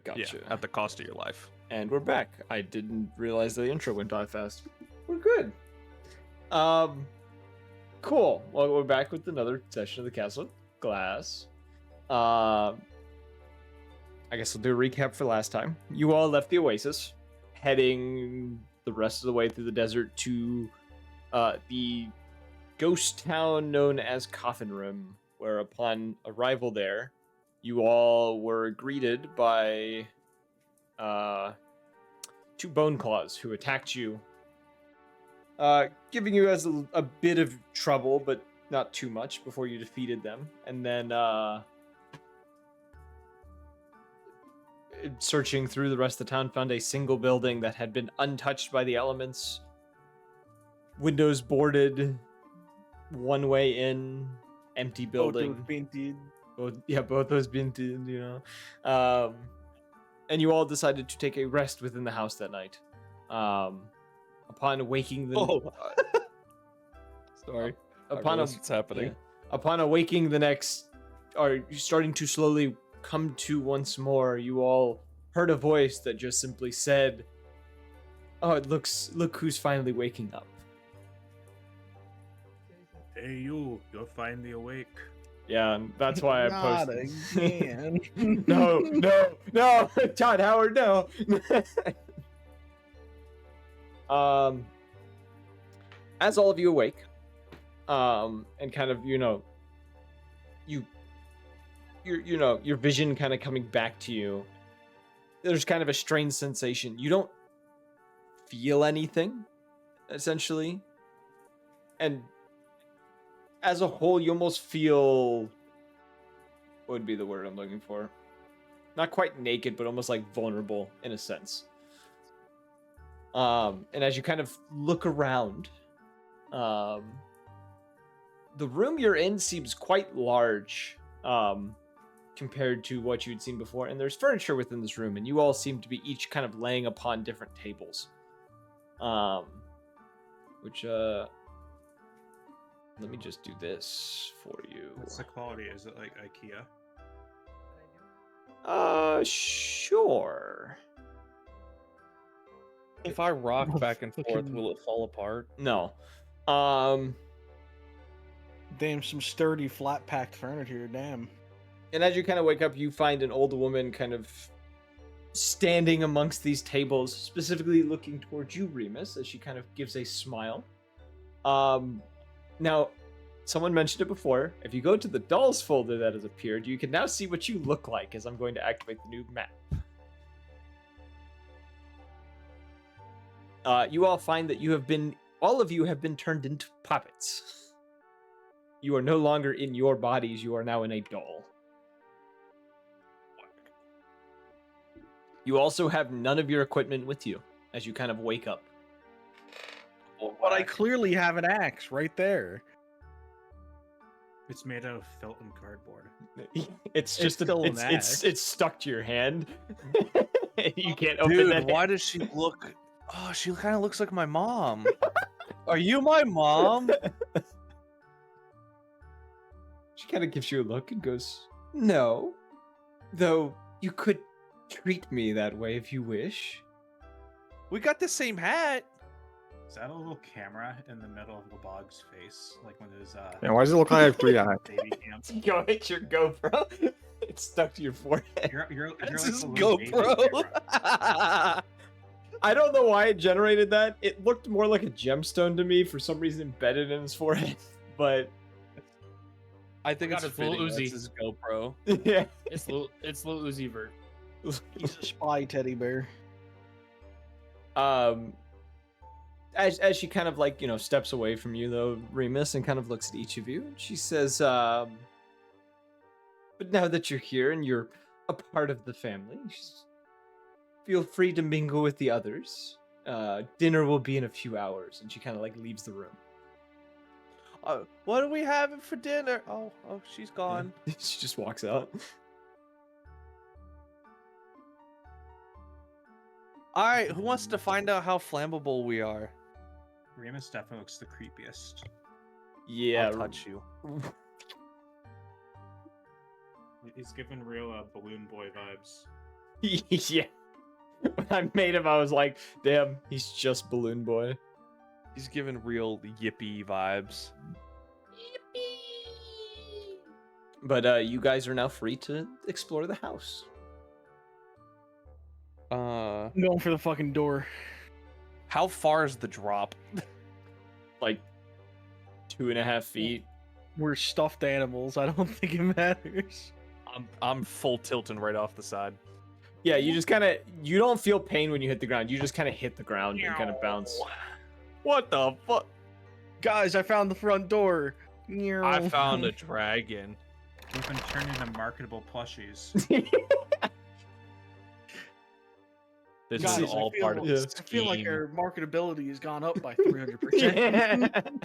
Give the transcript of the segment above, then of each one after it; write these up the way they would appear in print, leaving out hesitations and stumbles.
gotcha. Yeah, at the cost of your life. And we're back. I didn't realize the intro went by fast. We're good. Cool. Well, we're back with another session of the Castle of Glass. I guess we'll do a recap for last time. You all left the Oasis, heading the rest of the way through the desert to the ghost town known as Coffin Room, where upon arrival there, you all were greeted by two bone claws who attacked you, giving you as a bit of trouble, but not too much before you defeated them. And then searching through the rest of the town, found a single building that had been untouched by the elements, windows boarded, one way in, empty building. Both those painted, you know. And you all decided to take a rest within the house that night. Upon awaking the sorry. What's happening? Yeah. Upon awaking the next, or starting to slowly come to once more, you all heard a voice that just simply said, "Oh, look who's finally waking up." Hey you're finally awake. Yeah, and that's why I Not posted. again. No, Todd Howard, no. As all of you awake, and kind of, your vision kind of coming back to you, there's kind of a strange sensation. You don't feel anything, essentially, and as a whole, you almost feel, what would be the word I'm looking for? Not quite naked, but almost like vulnerable in a sense. And as you kind of look around, the room you're in seems quite large, compared to what you'd seen before. And there's furniture within this room, and you all seem to be each kind of laying upon different tables. Which, let me just do this for you. What's the quality? Is it like IKEA? Sure. If I rock back and forth, will it fall apart? No. Damn, some sturdy, flat-packed furniture. Damn. And as you kind of wake up, you find an old woman kind of standing amongst these tables, specifically looking towards you, Remus, as she kind of gives a smile. Now, someone mentioned it before. If you go to the dolls folder that has appeared, you can now see what you look like, as I'm going to activate the new map. You all find that all of you have been turned into puppets. You are no longer in your bodies, you are now in a doll. You also have none of your equipment with you, as you kind of wake up. But I clearly have an axe right there. It's made out of felt and cardboard. It's just still an it's stuck to your hand. You can't open Dude, that. why does she look... Oh, she kind of looks like my mom. Are you my mom? She kind of gives you a look and goes, "No, though you could treat me that way if you wish." We got the same hat. Is that a little camera in the middle of the bog's face? Like when his Yeah, why does it look like I have 3 eyes? baby camp? Go hit your GoPro. It's stuck to your forehead. You're That's like his the little baby camera. GoPro. I don't know why it generated that. It looked more like a gemstone to me, for some reason embedded in his forehead. But I think Got it's a full fitting. That's Uzi. his GoPro. yeah. It's little Uzi Vert. He's a spy teddy bear. As she kind of steps away from you though, Remus, and kind of looks at each of you, and she says, "But now that you're here and you're a part of the family, feel free to mingle with the others. Dinner will be in a few hours." And she kind of leaves the room. What are we having for dinner? Oh, she's gone. Yeah. She just walks out. All right, who wants to find out how flammable we are? Remus definitely looks the creepiest. Yeah. I'll touch you. He's giving real balloon boy vibes. Yeah. When I made him, I was like, damn, he's just Balloon Boy. He's giving real yippee vibes. But you guys are now free to explore the house. Uh, I'm going for the fucking door. how far is the drop? Like 2.5 feet. We're stuffed animals. I don't think it matters. I'm full tilting right off the side. Yeah, you just kind of, you don't feel pain when you hit the ground. You just kind of hit the ground and kind of bounce. What the fuck? Guys, I found the front door. I found a dragon. We've been turned into marketable plushies. This Guys, is all part of the I feel like scheme. our marketability has gone up by 300%.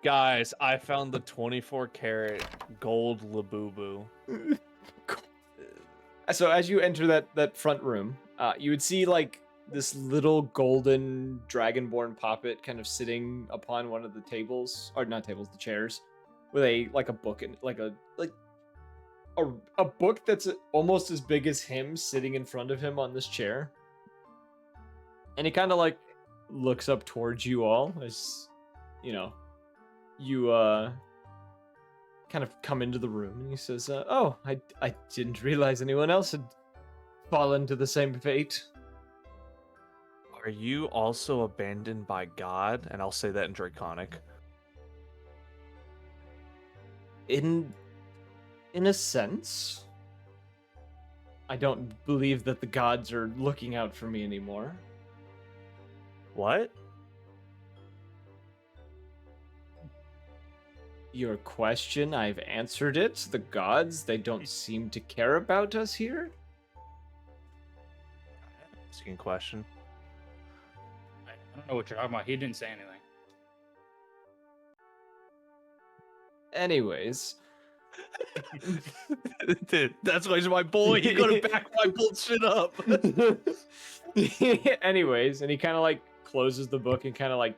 Guys, I found the 24-karat gold Labubu. So as you enter that front room, you would see like this little golden dragonborn poppet kind of sitting upon one of the tables, or not tables, the chairs, with a book and a book that's almost as big as him sitting in front of him on this chair. And he kind of like looks up towards you all as, you know, you kind of come into the room, and he says, oh, I didn't realize anyone else had fallen to the same fate. Are you also abandoned by God? And I'll say that in Draconic. In a sense, I don't believe that the gods are looking out for me anymore. What? Your question, I've answered it. The gods, they don't seem to care about us here. Asking question. I don't know what you're talking about. He didn't say anything. Anyways. Dude, that's why he's my boy. You gotta back my bullshit up. Anyways, and he kind of like closes the book and kind of like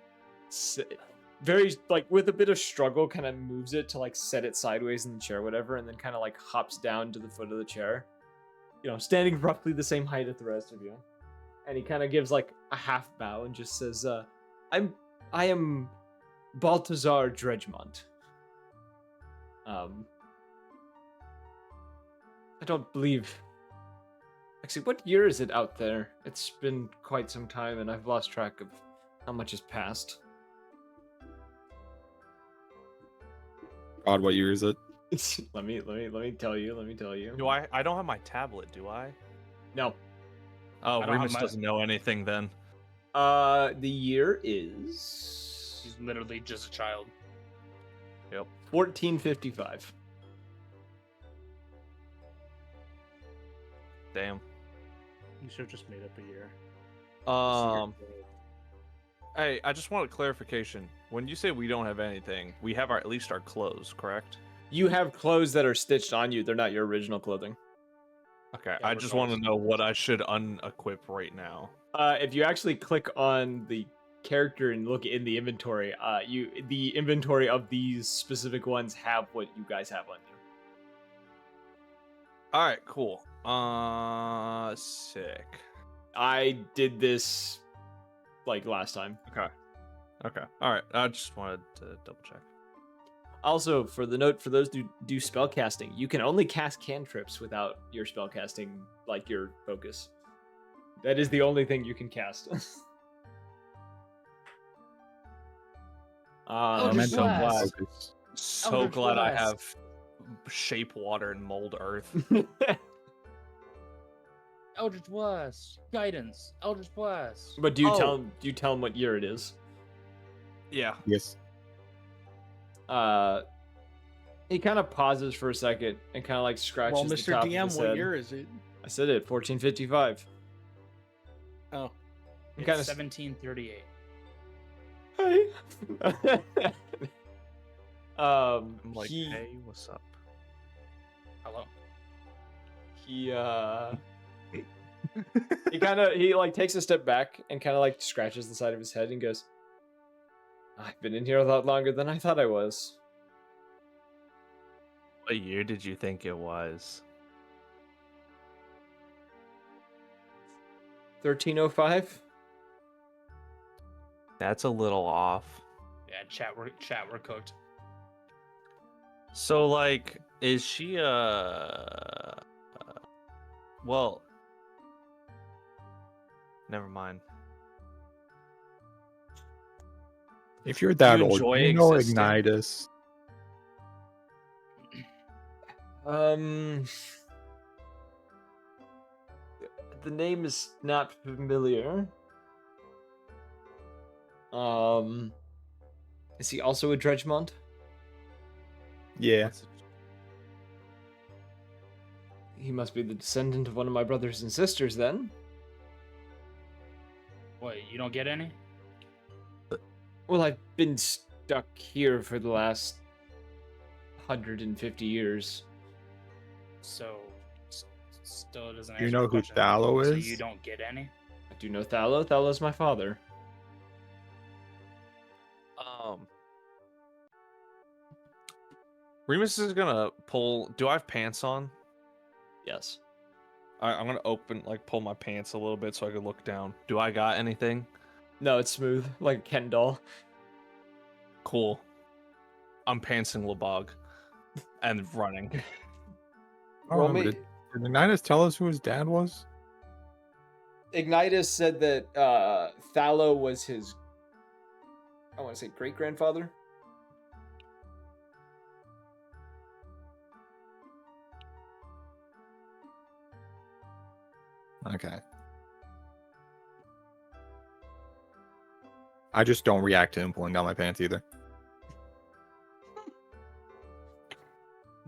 very like with a bit of struggle kind of moves it to like set it sideways in the chair, whatever, and then kind of like hops down to the foot of the chair, you know, standing roughly the same height as the rest of you. And he kind of gives like a half bow and just says, I am Baltazar Dredgemont. I don't believe. Actually, what year is it out there? It's been quite some time, and I've lost track of how much has passed. God, what year is it? let me tell you. Let me tell you. Do I don't have my tablet, do I? No. Oh, I don't have Remus my- doesn't know anything then. The year is He's literally just a child. 1455. Damn. You should have just made up a year. Hey, I just want a clarification. When you say we don't have anything, we have at least our clothes, correct? You have clothes that are stitched on you. They're not your original clothing. Okay, Yeah, I we're just want to clothes. know what I should unequip right now. If you actually click on the character and look in the inventory, the inventory of these specific ones have what you guys have on you. All right, cool. Sick. I did this like last time. Okay. All right. I just wanted to double check. Also, for the note, for those who do spellcasting, you can only cast cantrips without your spellcasting, like your focus. That is the only thing you can cast. Oh, I meant just to blast. focus. So Eldritch glad I Blast. have shape water and mold earth. Eldritch Blast. Guidance. Eldritch Blast. But do you Oh. tell him what year it is? Yeah. Yes. He kind of pauses for a second and kind of like scratches Well, the Mr. top of DM, his what head. year is it? I said it, 1455. Oh, He It's kinda 1738. Hey. I'm like, he hey, what's up? Hello. he he like takes a step back and kind of like scratches the side of his head and goes, I've been in here a lot longer than I thought I was. What year did you think it was? 1305. That's a little off. Yeah, we're cooked. So, like, is she well, never mind. If you're that old, enjoy you know existing? Ignitus. The name is not familiar. Is he also a Dredgemont? Yeah. What's it- He must be the descendant of one of my brothers and sisters then. What, you don't get any? Well, I've been stuck here for the last 150 years. So still doesn't You answer know the who question. Thallo So is? you don't get any? I do know Thallo. Thallo's my father. Remus is gonna pull. Do I have pants on? Yes. I'm gonna pull my pants a little bit so I can look down. Do I got anything? No, it's smooth, like a Ken doll. Cool. I'm pantsing Lebog and running. Roll Oh, me. did Ignitus tell us who his dad was? Ignitus said that Thallo was his, I want to say, great-grandfather. Okay. I just don't react to him pulling down my pants either.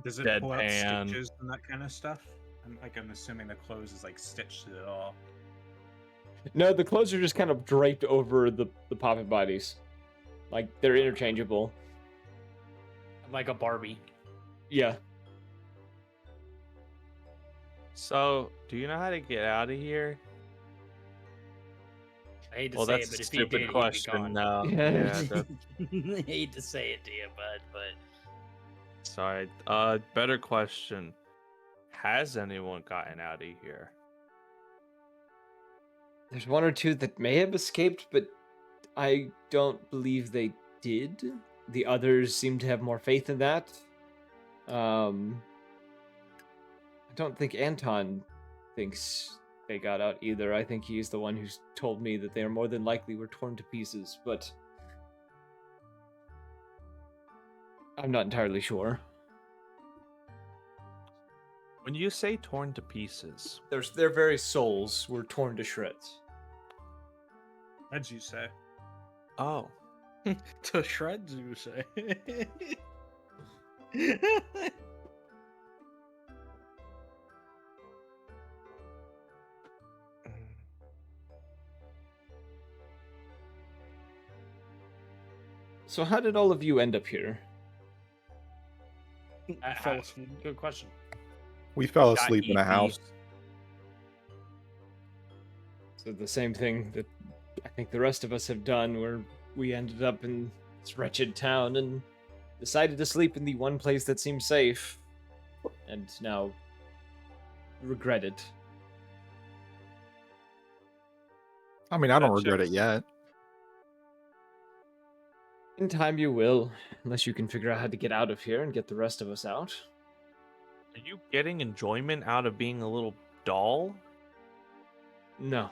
Does it pull out Deadpan. stitches and that kind of stuff? I'm assuming the clothes is like stitched to it all. No, the clothes are just kind of draped over the poppet bodies. Like, they're interchangeable. Like a Barbie. Yeah. So, do you know how to get out of here? I hate to Well, say that's it, but a if he stupid did, he'd be question. gone. No. Yeah. Yeah. I hate to say it to you, but Sorry. Better question. Has anyone gotten out of here? There's one or two that may have escaped, but I don't believe they did. The others seem to have more faith in that. I don't think Anton thinks they got out either. I think he's the one who's told me that they are more than likely were torn to pieces, but I'm not entirely sure. When you say torn to pieces, Their very souls were torn to shreds. As you say. oh, To shreds, you say. So how did all of you end up here? Fell asleep. good question. We fell Got asleep in a ET. house. So the same thing that I think the rest of us have done, where we ended up in this wretched town and decided to sleep in the one place that seemed safe, and now regret it. I mean, I don't That regret it checks. yet. In time you will, unless you can figure out how to get out of here and get the rest of us out. Are you getting enjoyment out of being a little doll? No.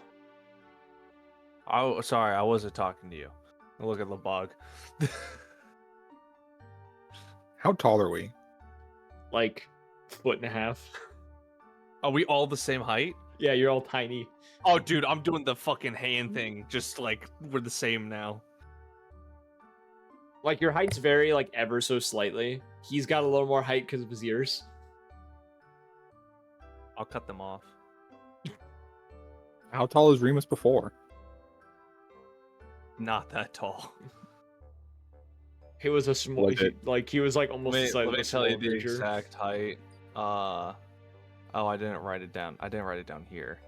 Oh, sorry, I wasn't talking to you. Look at the bug. How tall are we? Like, 1.5 feet. Are we all the same height? Yeah, you're all tiny. Oh, dude, I'm doing the fucking hand thing. Just like we're the same now. Like, your heights vary, like, ever so slightly. He's got a little more height because of his ears. I'll cut them off. How tall is Remus before? Not that tall. He was a small, Was it? he was like almost the size Let of me a tell you small the creature. exact height. Oh, I didn't write it down. I didn't write it down here.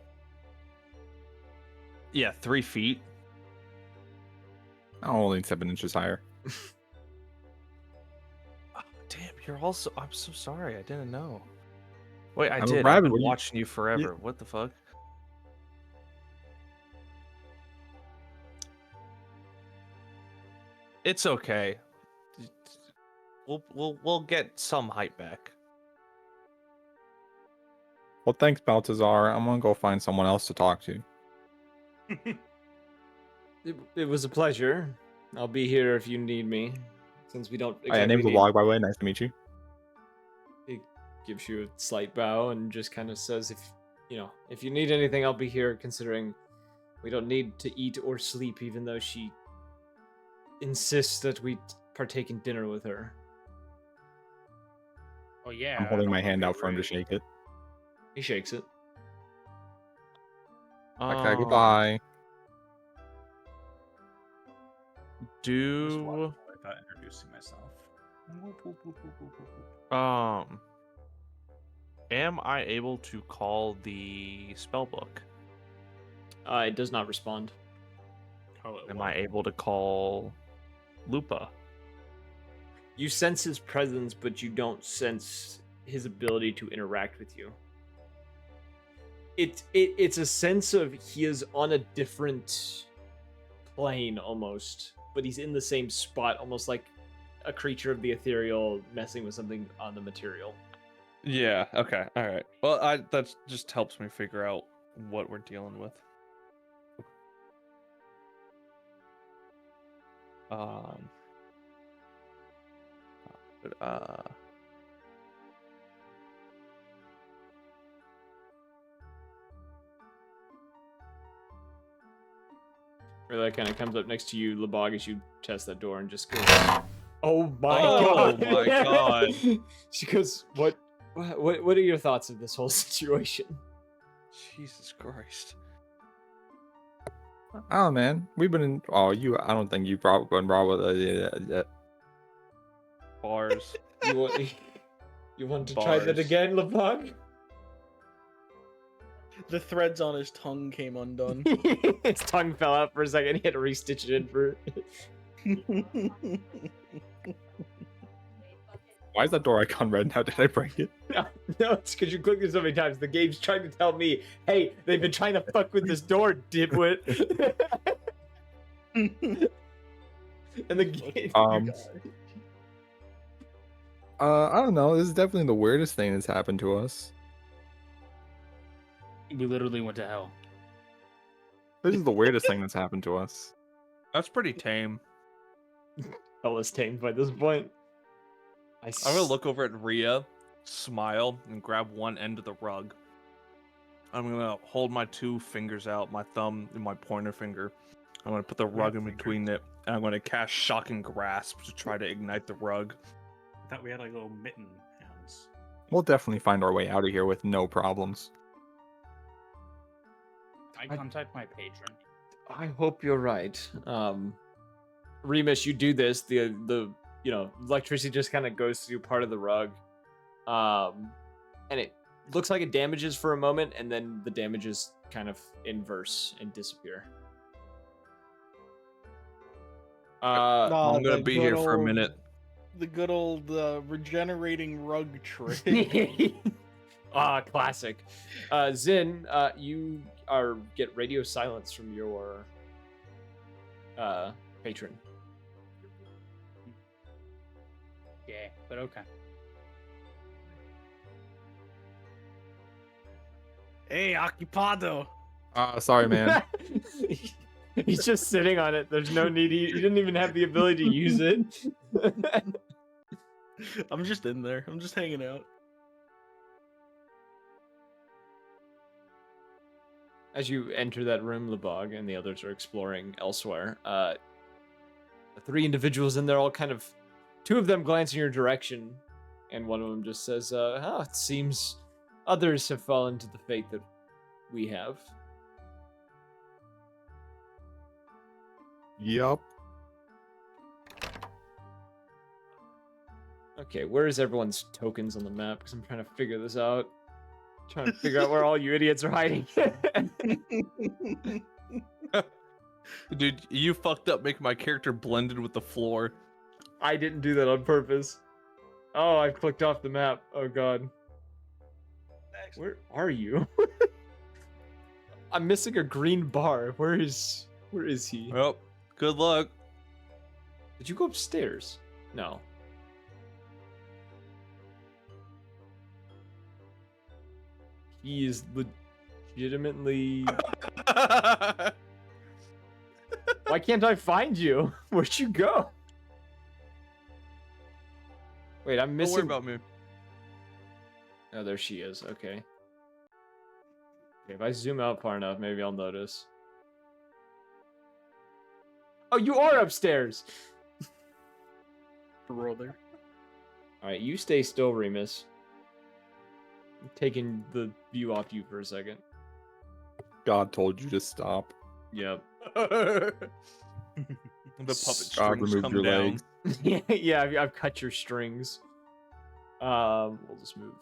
Yeah, 3 feet. I'm only 7 inches higher. Oh, damn, you're also. I'm so sorry. I didn't know. Wait, I'm a did. I've rabbit. been What do you- watching you forever. What the fuck? It's okay. We'll get some hype back. Well, thanks, Baltazar. I'm gonna go find someone else to talk to. It was a pleasure. I'll be here if you need me, since we don't. Hi, name's need... Log, by the way. Nice to meet you. He gives you a slight bow and just kind of says, if you need anything, I'll be here, considering we don't need to eat or sleep, even though she insists that we partake in dinner with her. Oh yeah. I'm I holding don't my know if hand you're out for him to ready. shake it. He shakes it. Okay, goodbye. Just Do walk away without introducing myself. am I able to call the spell book? It does not respond. Am I able to call Lupa? You sense his presence, but you don't sense his ability to interact with you. It's a sense of he is on a different plane almost, but he's in the same spot, almost like a creature of the ethereal messing with something on the material. Yeah. Okay. All right. Well, that just helps me figure out what we're dealing with. Or that kind of comes up next to you, Lebog, as you test that door and just goes, "Oh my god! Oh my god!" She goes, "What are your thoughts of this whole situation?" Jesus Christ. Oh man, we've been in. Oh, you. I don't think you've been brought with Bars. You want to try that Bars. again, Lebog? The threads on his tongue came undone. His tongue fell out for a second. He had to restitch it in for. Why is that door icon red now? Did I break it? No, it's because you clicked it so many times. The game's trying to tell me, hey, they've been trying to fuck with this door, dipwit. And the game. I don't know. This is definitely the weirdest thing that's happened to us. We literally went to hell. This is the weirdest thing that's happened to us. That's pretty tame. Hell is tamed by this point. I'm gonna look over at Rhea, smile, and grab one end of the rug. I'm gonna hold my two fingers out, my thumb and my pointer finger. I'm gonna put the rug in between it, and I'm gonna cast Shocking Grasp to try to ignite the rug. I thought we had like little mitten hands. We'll definitely find our way out of here with no problems. I contact my patron. I hope you're right. Remus, you do this. The electricity just kind of goes through part of the rug, and it looks like it damages for a moment, and then the damages kind of inverse and disappear. I'm gonna be here for a minute. The good old regenerating rug trick. Classic. Zin, you get radio silence from your patron. Yeah, but okay. Hey, Occupado. Sorry, man. He's just sitting on it. There's no need. He didn't even have the ability to use it. I'm just in there. I'm just hanging out. As you enter that room, Lebog and the others are exploring elsewhere. The three individuals in there all kind of... Two of them glance in your direction, and one of them just says, it seems others have fallen to the fate that we have. Yup. Okay, where is everyone's tokens on the map? Because I'm trying to figure this out. Trying to figure out where all you idiots are hiding. Dude, you fucked up making my character blended with the floor. I didn't do that on purpose. Oh, I clicked off the map. Oh god. Where are you? I'm missing a green bar. Where is he? Well, good luck. Did you go upstairs? No. He is legitimately... Why can't I find you? Where'd you go? Wait, I'm missing... Don't worry about me. Oh, there she is. Okay. Okay, if I zoom out far enough, maybe I'll notice. Oh, you are upstairs! Brother. Alright, you stay still, Remus. I'm taking the view off you for a second. God told you to stop. Yep. The puppet God strings removed come your down. legs. Yeah, I've cut your strings. We'll just move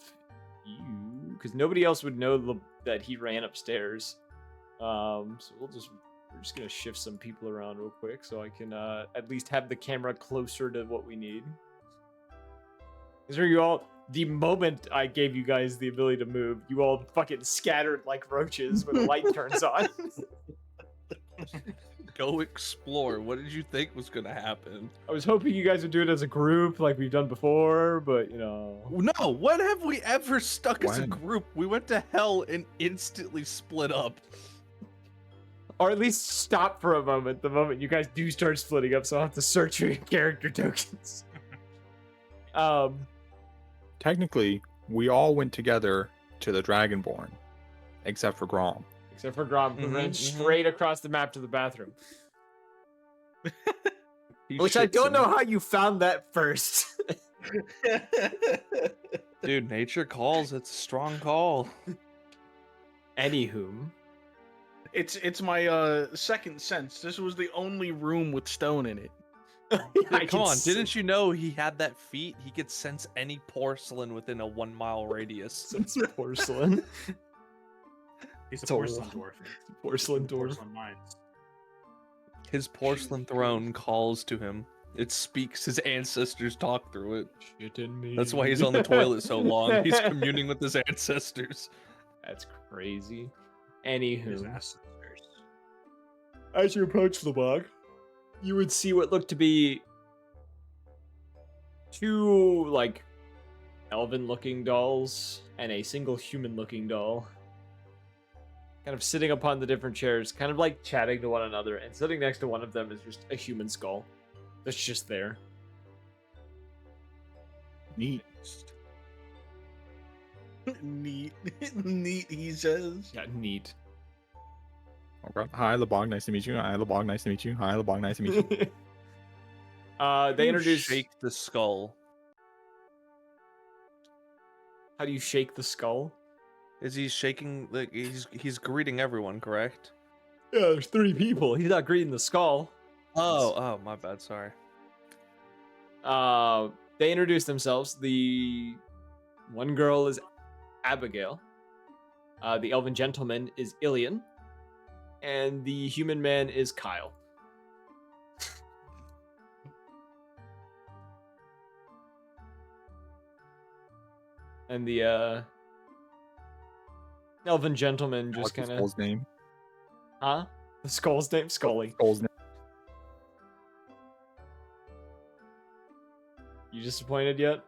you, because nobody else would know that he ran upstairs. So we're just gonna shift some people around real quick so I can at least have the camera closer to what we need. Is there you all? The moment I gave you guys the ability to move, you all fucking scattered like roaches when the light turns on. Go explore. What did you think was gonna happen? I was hoping you guys would do it as a group like we've done before, but you know. No, when have we ever stuck as a When? group? We went to hell and instantly split up. Or at least stop for a moment the moment you guys do start splitting up, so I'll have to search for your character tokens. Technically, we all went together to the Dragonborn, except for Grom. Except for Grom, who ran straight across the map to the bathroom. Which I don't know how you found that first. Dude, nature calls. It's a strong call. Anywho. It's my second sense. This was the only room with stone in it. Dude, come on, didn't you know he had that feat? He could sense any porcelain within a 1 mile radius. It's porcelain. He's a It's a porcelain lot. dwarf. Porcelain dwarf. Porcelain mines. His porcelain throne calls to him. It speaks. His ancestors talk through it. Shit in me. That's why he's on the toilet so long. He's communing with his ancestors. That's crazy. His Anywho. ancestors. As you approach the bog, you would see what looked to be two, like, elven-looking dolls and a single human-looking doll. Kind of sitting upon the different chairs, kind of like chatting to one another, and sitting next to one of them is just a human skull. That's just there. Neat. Neat. Neat, he says. Yeah, neat. Okay. Hi, LeBog. Nice to meet you. Hi, LeBog. Nice to meet you. Hi, LeBog. Nice to meet you. They introduce... Shake the skull. How do you shake the skull? Is he shaking? Like he's greeting everyone, correct? Yeah, there's 3 people. He's not greeting the skull. Oh, my bad. Sorry. They introduce themselves. The one girl is Abigail. The elven gentleman is Ilian. And the human man is Kyle. And the elven gentleman just What's the kind of... skull's name? Huh? The skull's name? Scully. Skull's name. You disappointed yet?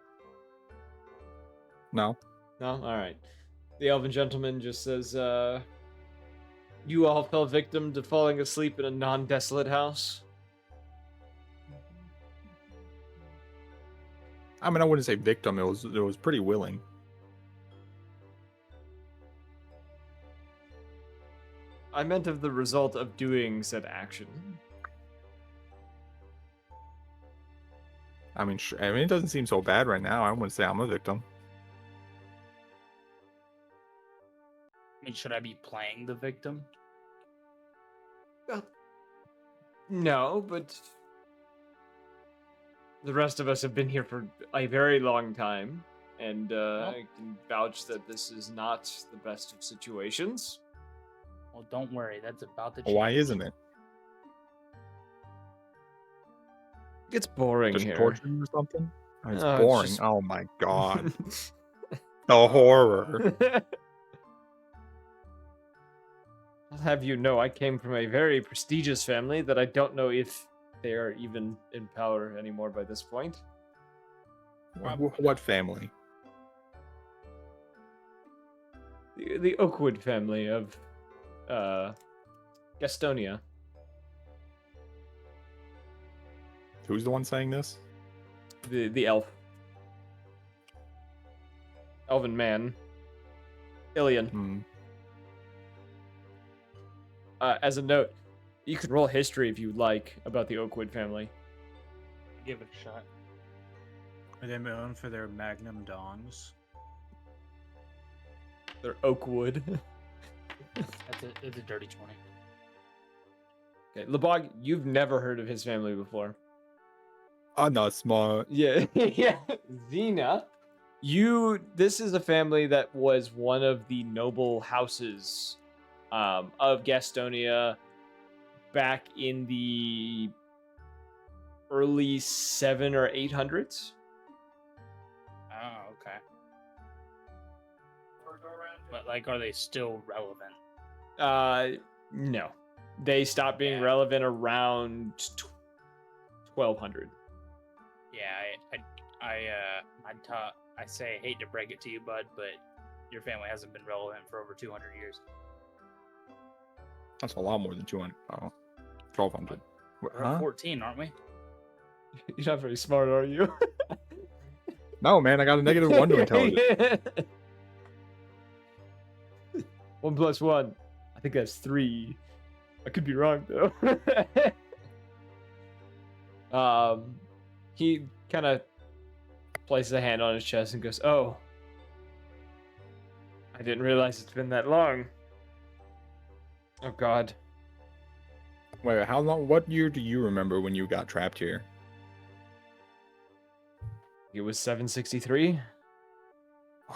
No. No? Alright. The elven gentleman just says, you all fell victim to falling asleep in a non-desolate house? I mean, I wouldn't say victim. It was pretty willing. I meant of the result of doing said action. I mean, it doesn't seem so bad right now. I wouldn't say I'm a victim. I mean, should I be playing the victim? No, but the rest of us have been here for a very long time, and I can vouch that this is not the best of situations. Well, don't worry. That's about to change. Why isn't it? It's boring Just here. torturing or something? It's No, it's boring. just- Oh my god. The horror. I'll have you know I came from a very prestigious family that I don't know if they are even in power anymore by this point. What family? The Oakwood family of Gastonia. Who's the one saying this? The elf. Elven man. Ilian. Hmm. As a note, you could roll history if you'd like about the Oakwood family. Give it a shot. Are they known for their Magnum Dongs? They're Oakwood. It's a dirty 20. Okay, Lebog, you've never heard of his family before. I'm not smart. Yeah, yeah. Xena, this is a family that was one of the noble houses of Gastonia back in the early 700s or 800s. Oh, okay. But like, are they still relevant? No. They stopped being relevant around 1200. Yeah, I say I hate to break it to you, bud, but your family hasn't been relevant for over 200 years. That's a lot more than 200. Oh, 1200. We're 14, aren't we? You're not very smart, are you? No, man, I got a -1 to intelligence. 1 + 1. I think that's 3. I could be wrong though. He kind of places a hand on his chest and goes, "Oh, I didn't realize it's been that long. Oh God." Wait, how long? What year do you remember when you got trapped here? It was 763.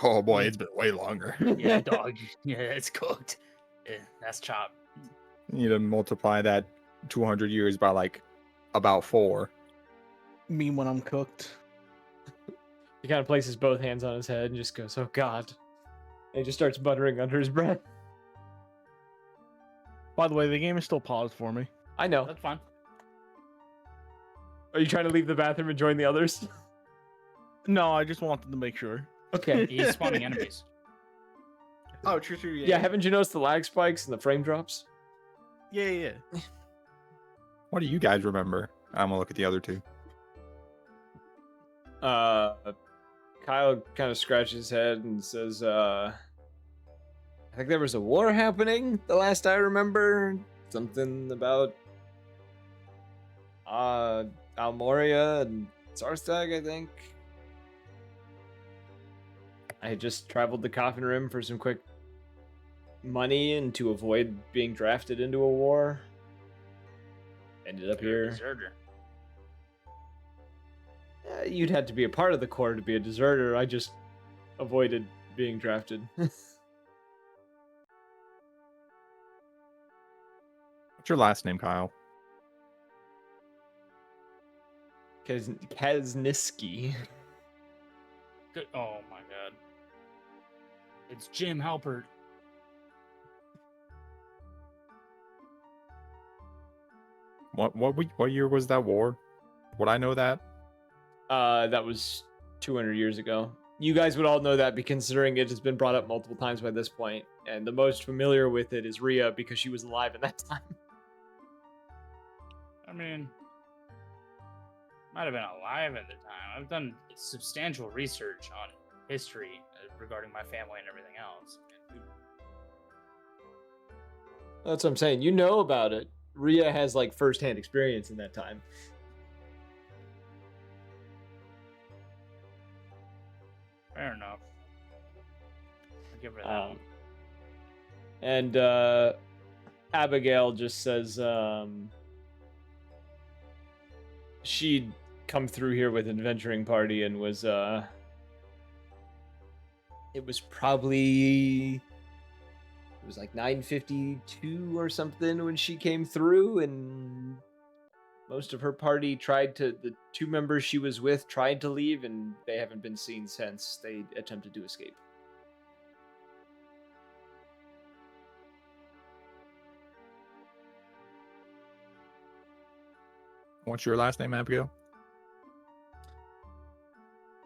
Oh boy, it's been way longer. Yeah, dog. Yeah, it's cooked. Yeah, that's chopped. You need to multiply that 200 years by like about 4. Me when I'm cooked. He kind of places both hands on his head and just goes, "Oh God." And he just starts muttering under his breath. By the way, the game is still paused for me. I know. That's fine. Are you trying to leave the bathroom and join the others? No, I just wanted to make sure. Okay. He's spawning enemies. Oh, true. Yeah, haven't you noticed the lag spikes and the frame drops? Yeah. What do you guys remember? I'm gonna look at the other two. Kyle kind of scratches his head and says, I think there was a war happening the last I remember. Something about Almoria and Zarstag, I think. I had just traveled the Coffin Rim for some quick money and to avoid being drafted into a war. Ended up You're a here. deserter. You'd had to be a part of the Corps to be a deserter. I just avoided being drafted. What's your last name, Kyle? Kazniski. Good. Oh my god. It's Jim Halpert. What year was that war? Would I know that? That was 200 years ago. You guys would all know that, considering it has been brought up multiple times by this point, and the most familiar with it is Rhea because she was alive at that time. I mean, might have been alive at the time. I've done substantial research on history regarding my family and everything else. That's what I'm saying. You know about it. Rhea has like first-hand experience in that time. Fair enough. I'll give her that one. And Abigail just says she'd come through here with an adventuring party and was it was like 952 or something when she came through, and most of her party the 2 members she was with tried to leave, and they haven't been seen since they attempted to escape. What's your last name, Abigail?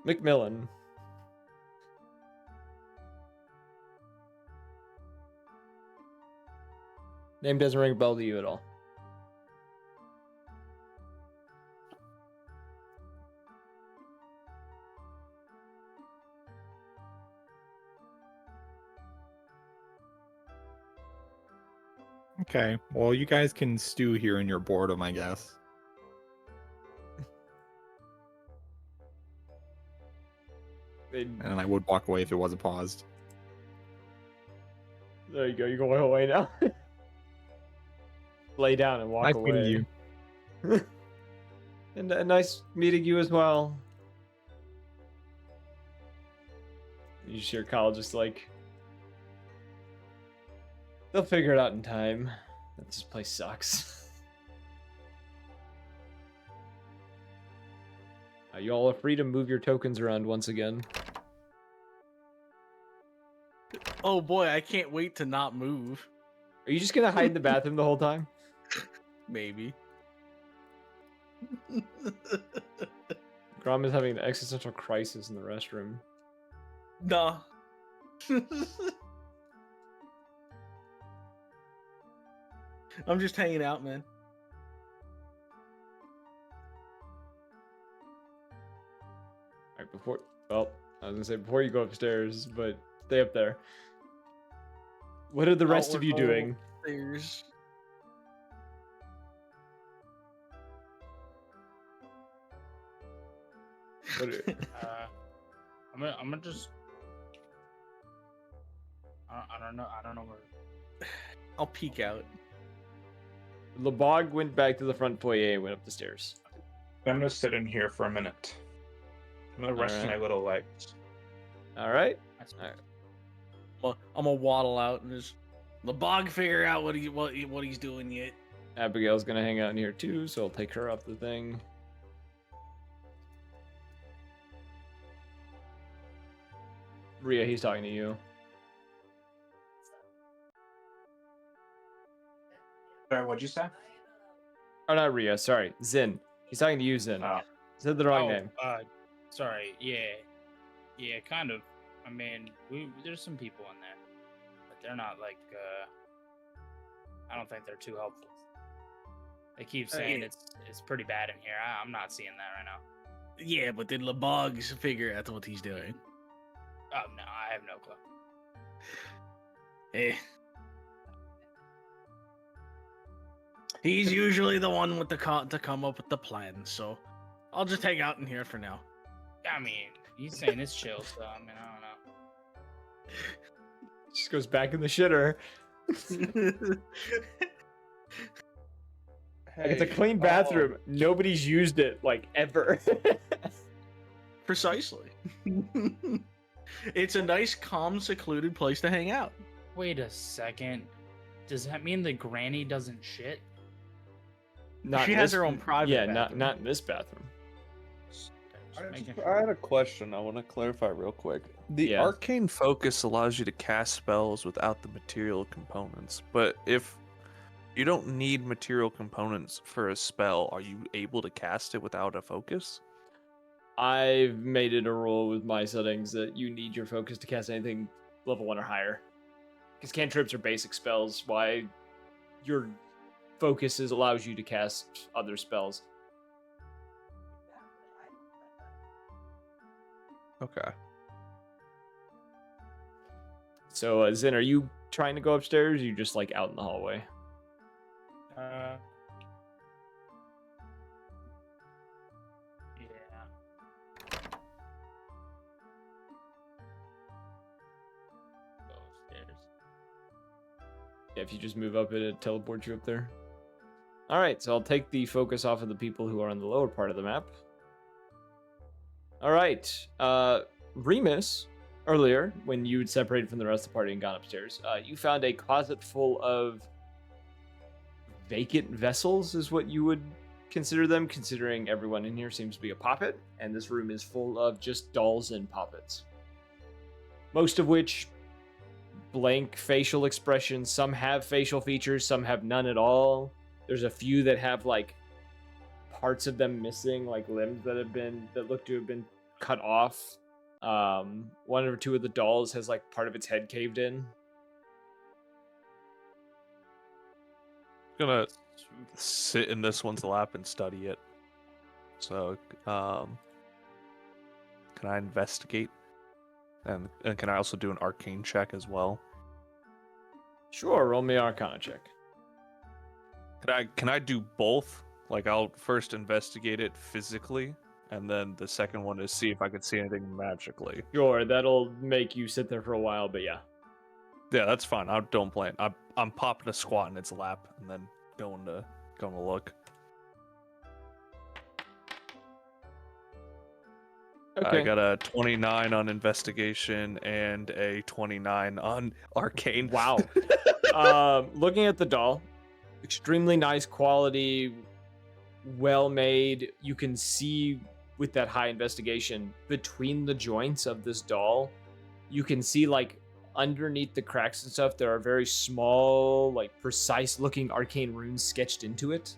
McMillan. Name doesn't ring a bell to you at all. Okay. Well, you guys can stew here in your boredom, I guess. And I would walk away if it wasn't paused. There you go. You're going away now. Lay down and walk Nice away. meeting you. And nice meeting you as well. You just hear Kyle just like, they'll figure it out in time. This place sucks. You all are free to move your tokens around once again. Oh boy, I can't wait to not move. Are you just gonna hide in the bathroom the whole time? Maybe. Grom is having an existential crisis in the restroom. Nah. I'm just hanging out, man. Alright, I was gonna say before you go upstairs, but stay up there. What are the rest of you doing? Upstairs. I'm gonna just. I don't know where. I'll peek out. Lebog went back to the front foyer and went up the stairs. I'm gonna sit in here for a minute. I'm gonna rest Alright. my little legs. Alright. I'm gonna waddle out and just the bog figure out what he's doing yet. Abigail's gonna hang out in here too, so I'll take her up the thing. Rhea, he's talking to you. Sorry, what'd you say? Oh, not Rhea, sorry. Zin. He's talking to you, Zin. Oh. Said the wrong name. Sorry. Yeah, kind of. I mean, there's some people in there, but they're not like. I don't think they're too helpful. They keep saying it's pretty bad in here. I'm not seeing that right now. Yeah, but did LeBog's figure out what he's doing? Oh no, I have no clue. Eh. He's usually the one with to come up with the plan, so I'll just hang out in here for now. I mean, he's saying it's chill, so I mean, I don't know. Just goes back in the shitter. It's a clean bathroom. Nobody's used it, like, ever. Precisely. It's a nice, calm, secluded place to hang out. Wait a second. Does that mean the granny doesn't shit? She has her own private bathroom. not in this bathroom. I had a question I want to clarify real quick. The arcane focus allows you to cast spells without the material components, but if you don't need material components for a spell, are you able to cast it without a focus? I've made it a rule with my settings that you need your focus to cast anything level 1 or higher. Because cantrips are basic spells, why your focus allows you to cast other spells. Okay. So, Zin, are you trying to go upstairs, or are you just, like, out in the hallway? Yeah. Go upstairs. Yeah, if you just move up, it teleports you up there. Alright, so I'll take the focus off of the people who are on the lower part of the map. Alright, Remus, earlier, when you'd separated from the rest of the party and gone upstairs, you found a closet full of vacant vessels, is what you would consider them, considering everyone in here seems to be a poppet, and this room is full of just dolls and poppets. Most of which blank facial expressions. Some have facial features, some have none at all. There's a few that have like parts of them missing, like limbs that look to have been cut off. One or two of the dolls has like part of its head caved in. Gonna sit in this one's lap and study it. So, can I investigate? And can I also do an arcane check as well? Sure, roll me an Arcana check. Can I do both? Like, I'll first investigate it physically, and then the second one is see if I can see anything magically. Sure, that'll make you sit there for a while, but yeah. Yeah, that's fine. I don't plan. I'm popping a squat in its lap and then going to look. Okay. I got a 29 on investigation and a 29 on arcane. Wow. Looking at the doll, extremely nice quality, well made. You can see with that high investigation between the joints of this doll, you can see like underneath the cracks and stuff, there are very small, like precise looking arcane runes sketched into it.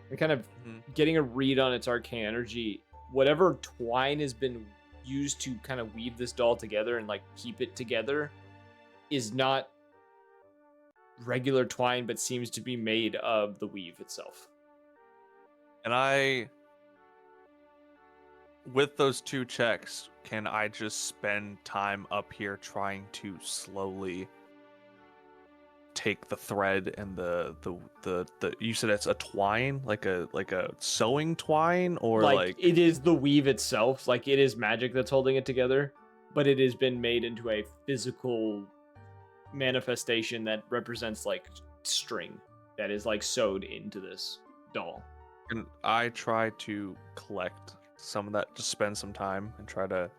And kind of getting a read on its arcane energy. Whatever twine has been used to kind of weave this doll together and like keep it together is not regular twine, but seems to be made of the weave itself. And with those two checks, can I just spend time up here trying to slowly take the thread and the you said it's a twine, like a sewing twine, or like it is the weave itself, like it is magic that's holding it together, but it has been made into a physical manifestation that represents like string that is like sewed into this doll. And I try to collect some of that, just spend some time and try to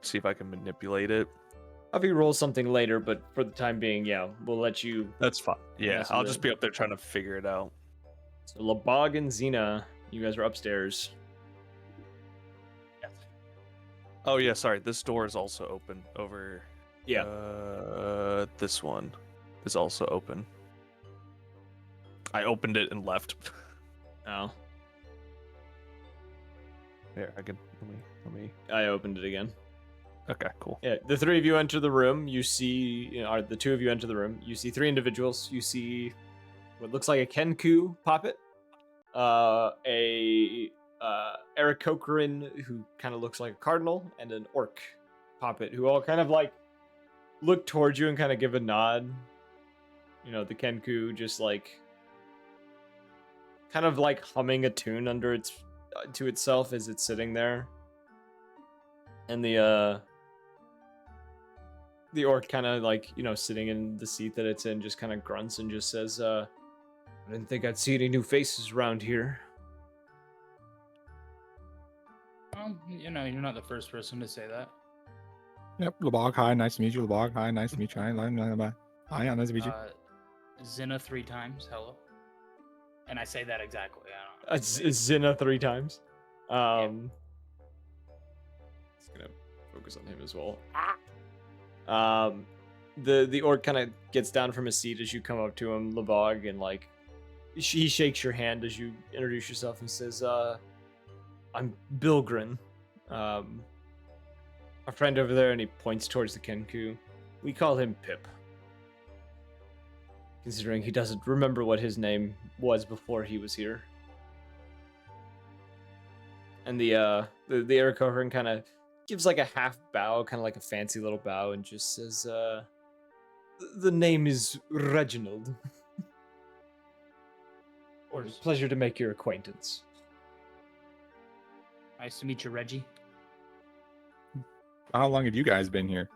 see if I can manipulate it. I'll be roll something later, but for the time being, yeah, we'll let you. That's fine. Yeah, I'll just be up there trying to figure it out. So Labog and Xena, you guys are upstairs. Oh yeah, sorry. This door is also open over. Yeah. This one is also open. I opened it and left. Oh. There, I can. Let me. I opened it again. Okay, cool. Yeah, the three of you enter the room. You see, or the two of you enter the room. You see three individuals. You see what looks like a Kenku puppet, a Aarakocra who kind of looks like a cardinal, and an orc puppet who all kind of like look towards you and kind of give a nod. You know, the Kenku just like kind of like humming a tune under to itself as it's sitting there, and the orc kind of like, you know, sitting in the seat that it's in, just kind of grunts and just says, I didn't think I'd see any new faces around here. You know, you're not the first person to say that. Yep, Labog, hi, nice to meet you. Labog, hi, nice to meet you. Hi, nice to meet you. Zena 3 times, hello. And I say that exactly. Zena 3 times. Just gonna focus on him as well. The orc kind of gets down from his seat as you come up to him, Labog, and like he shakes your hand as you introduce yourself and says, I'm Bilgrin. Our friend over there, and he points towards the Kenku. We call him Pip, considering he doesn't remember what his name was before he was here. And the Aarakocra kind of gives like a half bow, kind of like a fancy little bow, and just says, the name is Reginald. Or pleasure to make your acquaintance. Nice to meet you, Reggie. How long have you guys been here?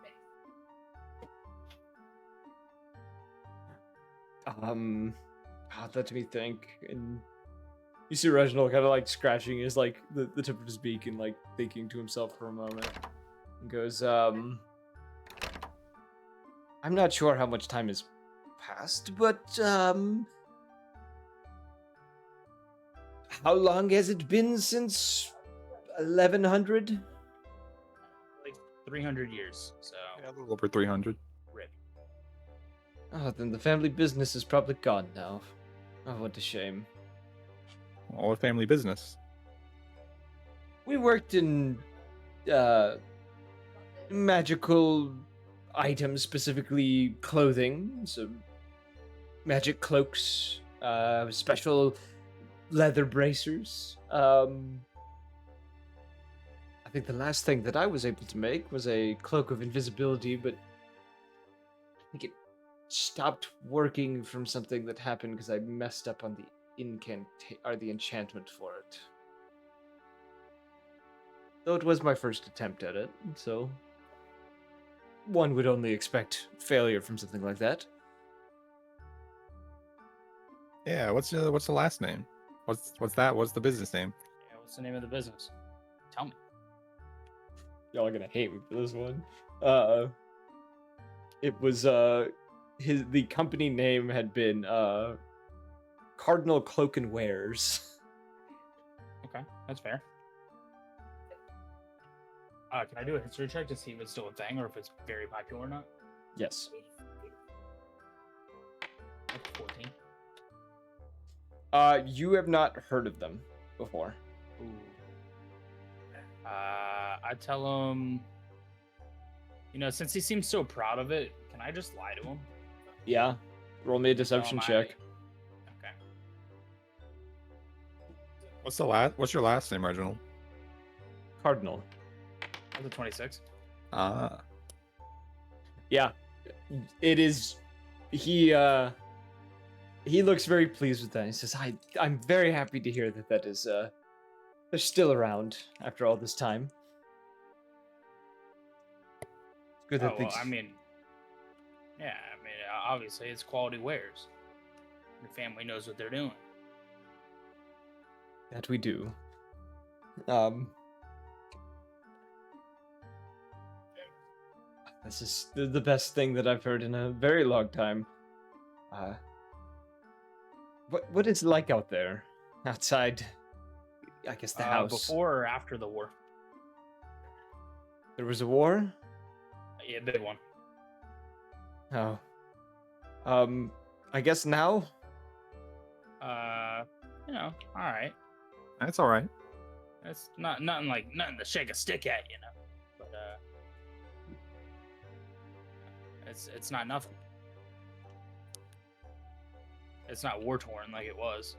Let me think. And you see Reginald kind of like scratching his like the tip of his beak and like thinking to himself for a moment. And goes, I'm not sure how much time has passed, but how long has it been since 1100? Like 300 years. So Yeah, a little over 300. rip. Oh, then the family business is probably gone now. Oh, what a shame. All a family business. We worked in magical items, specifically clothing, so magic cloaks, special leather bracers. I think the last thing that I was able to make was a cloak of invisibility, but I think it stopped working from something that happened because I messed up on the the enchantment for it. Though it was my first attempt at it, so one would only expect failure from something like that. Yeah, what's the last name? What's the business name? Yeah, what's the name of the business? Tell me. Y'all are gonna hate me for this one. It was the company name had been Cardinal Cloak and Wares. Okay, that's fair. Can I do a history check to see if it's still a thing or if it's very popular or not? Yes. That's 14. You have not heard of them before. Ooh. I tell him, since he seems so proud of it, can I just lie to him? Yeah. Roll me a deception check. Okay. What's your last name, Reginald? Cardinal. That's a 26. Yeah. It is. He looks very pleased with that. He says, I'm very happy to hear that is they're still around after all this time. It's good that obviously it's quality wares. Your family knows what they're doing. That we do. This is the best thing that I've heard in a very long time. What is it like out there? Outside, I guess the house. Before or after the war? There was a war? Yeah, big one. Oh. I guess now? All right. That's all right. It's nothing to shake a stick at, But it's not nothing. It's not war torn like it was.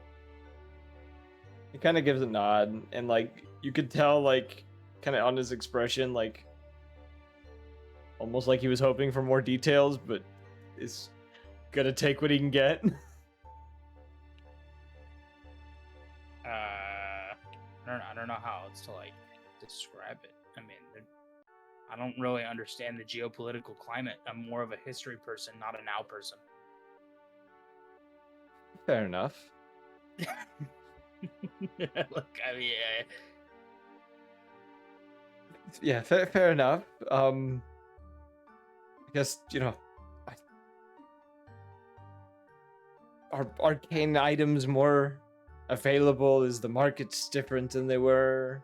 He kind of gives a nod, and you could tell, kind of on his expression, almost like he was hoping for more details, but is gonna take what he can get. I don't know how else to describe it. I mean, I don't really understand the geopolitical climate. I'm more of a history person, not a now person. Fair enough. Look, I mean, yeah, fair enough. I guess are arcane items more available? Is the markets different than they were?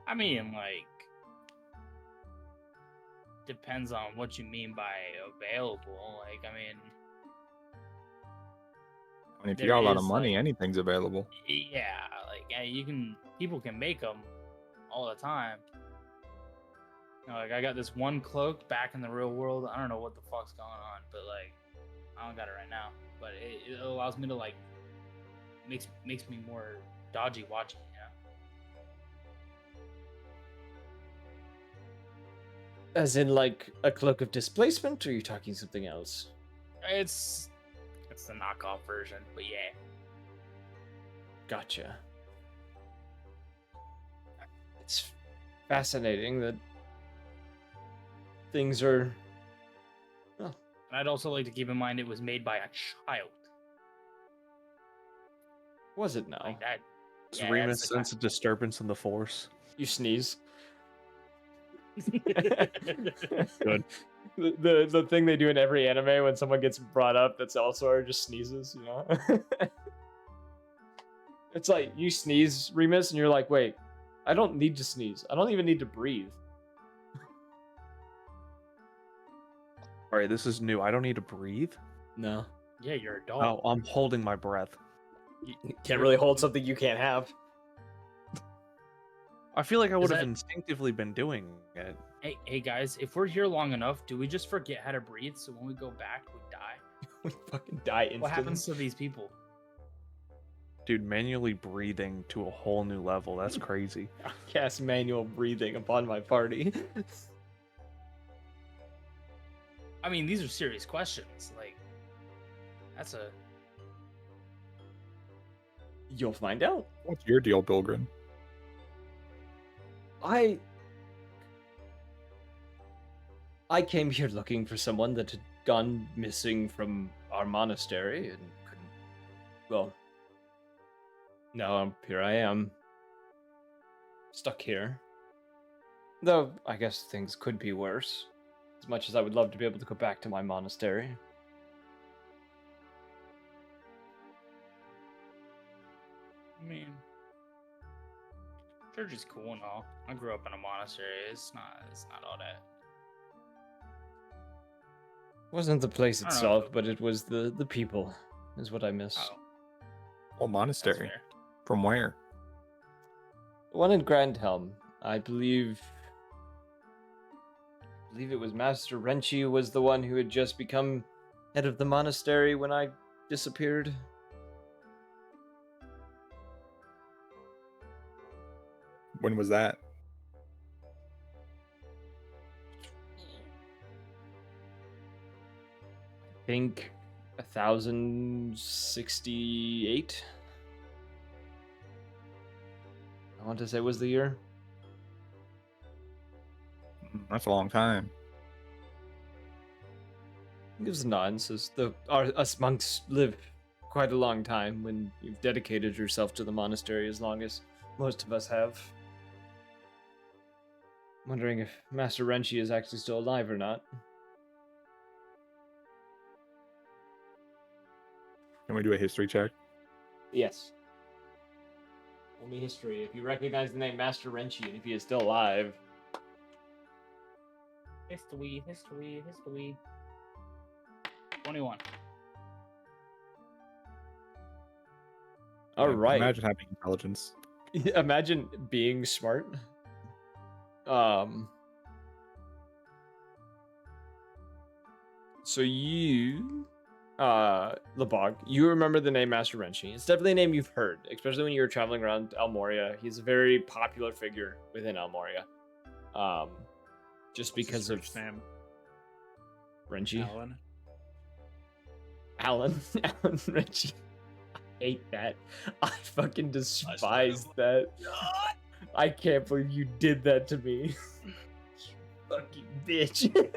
I mean, depends on what you mean by available. If you got a lot of money, anything's available. Yeah, people can make them all the time. I got this one cloak back in the real world. I don't know what the fuck's going on, but I don't got it right now. But it allows me to makes me more dodgy watching. As in a cloak of displacement, or are you talking something else? It's the knockoff version, but yeah. Gotcha. It's fascinating that things are. Well, and I'd also like to keep in mind it was made by a child. Was it now? Like that. Does Remus sense a disturbance in the force? You sneeze. Good. The thing they do in every anime when someone gets brought up that's also just sneezes, It's like you sneeze, Remus, and you're like, wait, I don't need to sneeze. I don't even need to breathe. Alright, this is new. I don't need to breathe? No. Yeah, you're a dog. Oh, I'm holding my breath. You can't really hold something you can't have. I feel like I would have that- instinctively been doing it. Hey guys, if we're here long enough, do we just forget how to breathe? So when we go back, we die. We fucking die instantly. What happens to these people? Dude, manually breathing to a whole new level. That's crazy. Cast manual breathing upon my party. I mean, these are serious questions. Like, that's a. You'll find out. What's your deal, Bilgrin? I came here looking for someone that had gone missing from our monastery and couldn't. Well, now here I am, stuck here. Though I guess things could be worse. As much as I would love to be able to go back to my monastery. I mean, church is cool and all. I grew up in a monastery. It's not all that. Wasn't the place I don't know. itself, but it was the people, is what I miss. Oh, Oh, that's monastery. fair. From where? One in Grandhelm, I believe it was Master Renchi was the one who had just become head of the monastery when I disappeared. When was that? I think 1068. I want to say was the year. That's a long time. Gives a nod and says us monks live quite a long time when you've dedicated yourself to the monastery as long as most of us have. Wondering if Master Renchi is actually still alive or not. Can we do a history check? Yes. Roll me history. If you recognize the name Master Renchi and if he is still alive. History. 21. All Yeah, right. Imagine having intelligence. Imagine being smart. So you, Lebog, you remember the name Master Renchi. It's definitely a name you've heard, especially when you were traveling around Almoria. He's a very popular figure within Almoria. Just because of name. Renchi. Alan. Alan Renchi. I hate that. I fucking despise that. I can't believe you did that to me. Fucking bitch.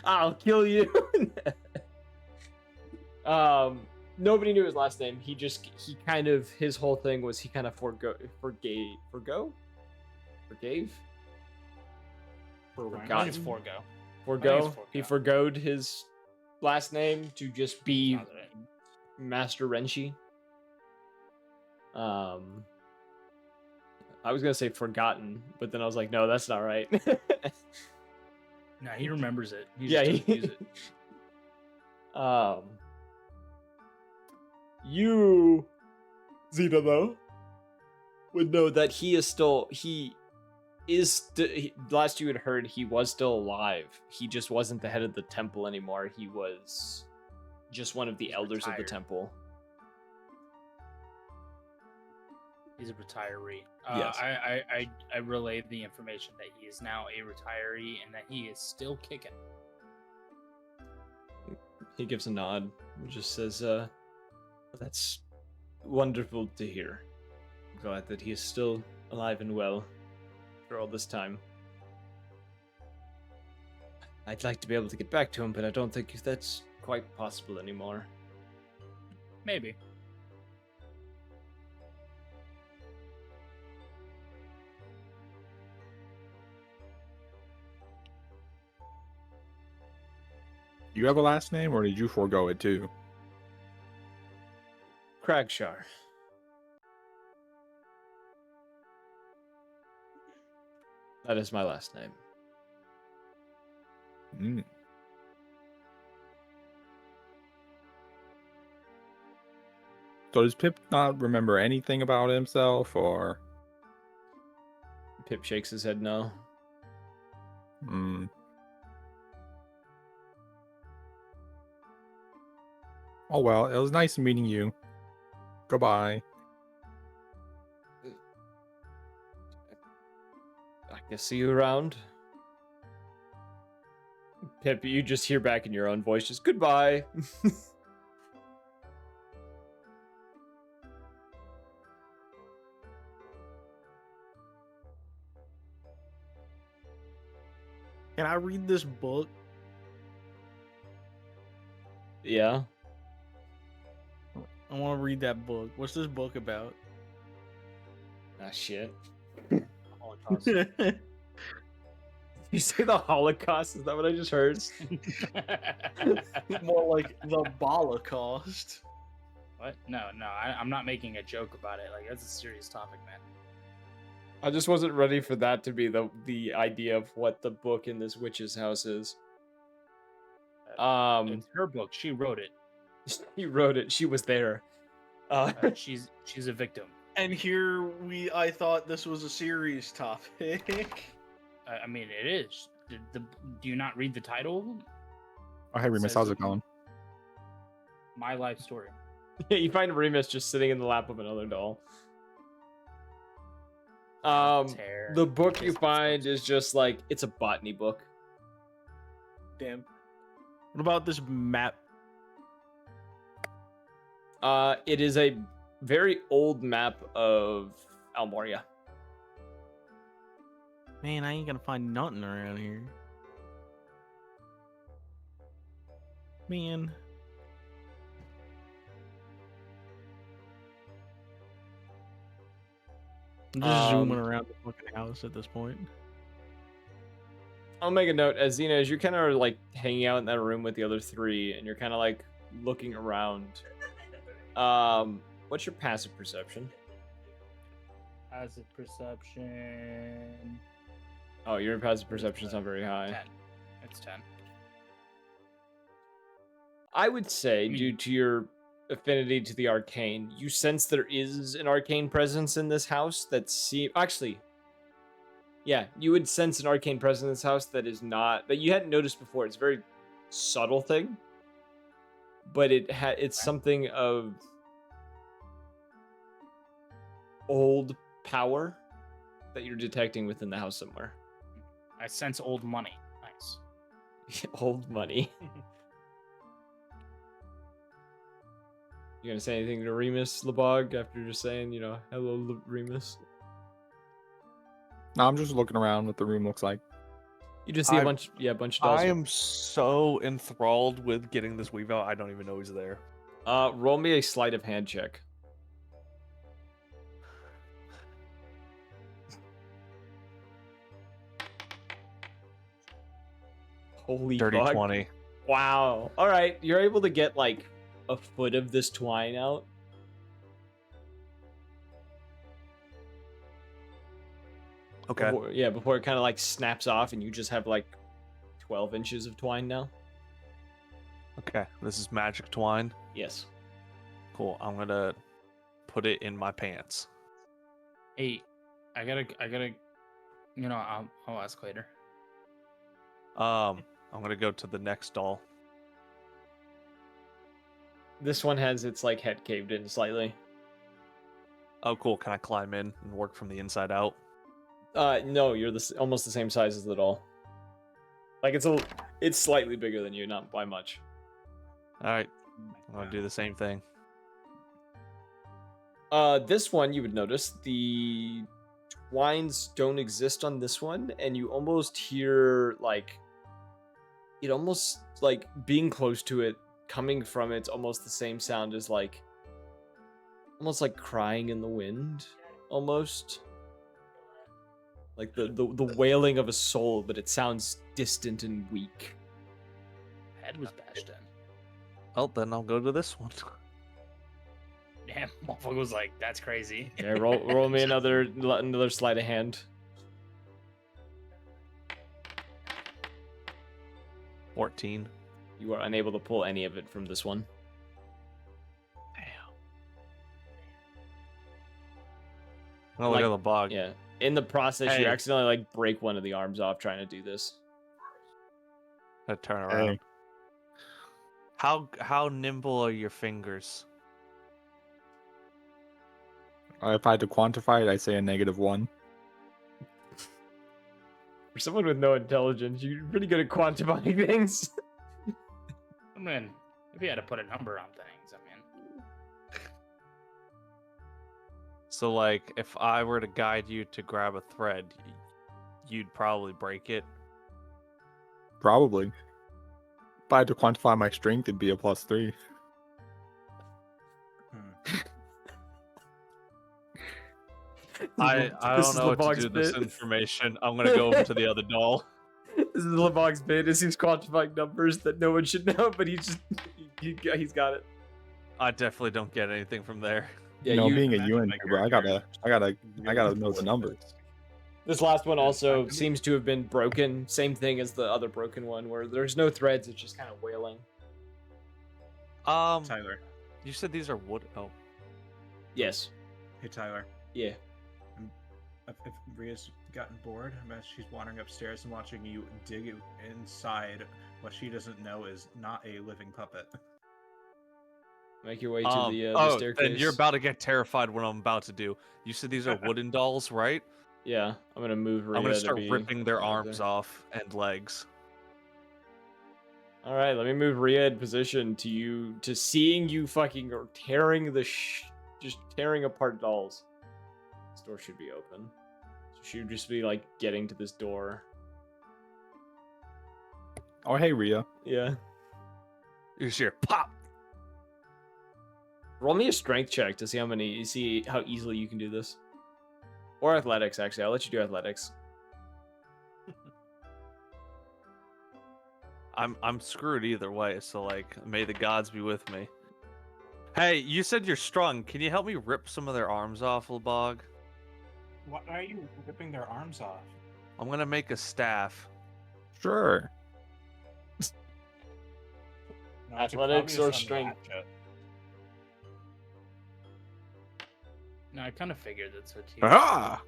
I'll kill you. Nobody knew his last name. His whole thing was he kind of forgave. Forgot. It's Forgo. Forgo. Forgo. He forgoed his last name to just be Sounds right. Master Renchi. I was gonna say forgotten, but then I was like, no, that's not right. Nah, he remembers it. He Yeah, just doesn't use it. You, Zeta, though, would know that last you had heard, he was still alive. He just wasn't the head of the temple anymore. He was just one of the elders of the retired. temple. He's a retiree. Yes. I relayed the information that he is now a retiree and that he is still kicking. He gives a nod and just says, that's wonderful to hear. I'm glad that he is still alive and well for all this time. I'd like to be able to get back to him, but I don't think that's quite possible anymore. Maybe. You have a last name, or did you forego it too? Cragshar. That is my last name. Mm. So does Pip not remember anything about himself, or? Pip shakes his head no. Hmm. Oh well, it was nice meeting you. Goodbye. I guess see you around. Pip, you just hear back in your own voice, just goodbye. Can I read this book? Yeah. I want to read that book. What's this book about? Ah, shit. Holocaust. You say the Holocaust? Is that what I just heard? More like the Holocaust. What? No, I'm not making a joke about it. Like, that's a serious topic, man. I just wasn't ready for that to be the idea of what the book in this witch's house is. It's her book. She wrote it. She wrote it. She was there. She's a victim. And here I thought this was a serious topic. I mean, it is. Do you not read the title? Oh, hey, Remus, how's it going? My life story. Yeah, you find Remus just sitting in the lap of another doll. The book you find is just like, it's a botany book. Damn. What about this map? It is a very old map of Almoria. Man, I ain't gonna find nothing around here. Man. I'm just zooming around the fucking house at this point. I'll make a note, as Xena, as you're kind of like hanging out in that room with the other three, and you're kind of like looking around. What's your passive perception? Passive perception. Oh, your passive perception's not very high. 10. It's 10. I would say, due to your affinity to the arcane, you sense there is an arcane presence in this house that actually, yeah, you would sense an arcane presence in this house that is not, that you hadn't noticed before. It's a very subtle thing, but it's something of old power that you're detecting within the house somewhere. I sense old money. Nice. Old money. You gonna say anything to Remus, Lebog, after just saying, hello, Remus? No, I'm just looking around what the room looks like. You just see a bunch of dolls. I am so enthralled with getting this weave out, I don't even know he's there. Roll me a sleight of hand check. Holy Dirty fuck. 20. Wow. All right, you're able to get like a foot of this twine out. Okay. Before it kind of like snaps off and you just have like 12 inches of twine now. Okay, this is magic twine. Yes. Cool. I'm gonna put it in my pants. Hey, I gotta. I'll ask later. I'm gonna go to the next doll. This one has its like head caved in slightly. Oh, cool. Can I climb in and work from the inside out? No, you're almost the same size as the doll. Like it's slightly bigger than you, not by much. All right, I'm gonna do the same thing. This one you would notice the twines don't exist on this one, and you almost hear like it almost like being close to it, coming from it's almost the same sound as like almost like crying in the wind, almost like the wailing of a soul, but it sounds distant and weak. Head was bashed in. Well, then I'll go to this one. Damn, motherfucker was like, that's crazy. Yeah, roll me another sleight of hand. 14. You are unable to pull any of it from this one. Oh, look at the bog. Yeah. In the process, you Hey. accidentally like break one of the arms off trying to do this. I turn around. Hey. How nimble are your fingers? If I had to quantify it, I'd say a -1. For someone with no intelligence, you're pretty good at quantifying things. I mean, if you had to put a number on things, I mean, So, like, if I were to guide you to grab a thread, you'd probably break it. Probably. If I had to quantify my strength, it'd be a +3. I This don't is know what to Lebog's do with this bit. information. I'm gonna go over to the other doll. This is Lebog's bit. Is he's quantifying numbers that no one should know, but he's got it. I definitely don't get anything from there. Yeah, you know, you- being a imagine UN, my bro, I character gotta know the numbers. This last one Yeah, also I- seems to have been broken. Same thing as the other broken one, where there's no threads. It's just kind of wailing. Tyler. You said these are wood. Oh, Yes. Hey, Tyler. Yeah. If Ria's gotten bored, I bet she's wandering upstairs and watching you dig inside what she doesn't know is not a living puppet. Make your way to the oh, staircase. then you're about to get terrified what I'm about to do. You said these are wooden dolls, right? Yeah, I'm gonna move. Rhea I'm gonna to start be ripping their right arms there. off and legs. All right, let me move Rhea in position to seeing you fucking tearing just tearing apart dolls. This door should be open. So she would just be like getting to this door. Oh, hey, Rhea. Yeah. You just hear pop. Roll me a strength check to see how easily you can do this. Or athletics, actually. I'll let you do athletics. I'm screwed either way, so like may the gods be with me. Hey, you said you're strong. Can you help me rip some of their arms off, Lebog? Why are you ripping their arms off? I'm gonna make a staff. Sure. No, it's Athletics or obvious on the strength? matchup. no, I kind of figured that's what you. Ah!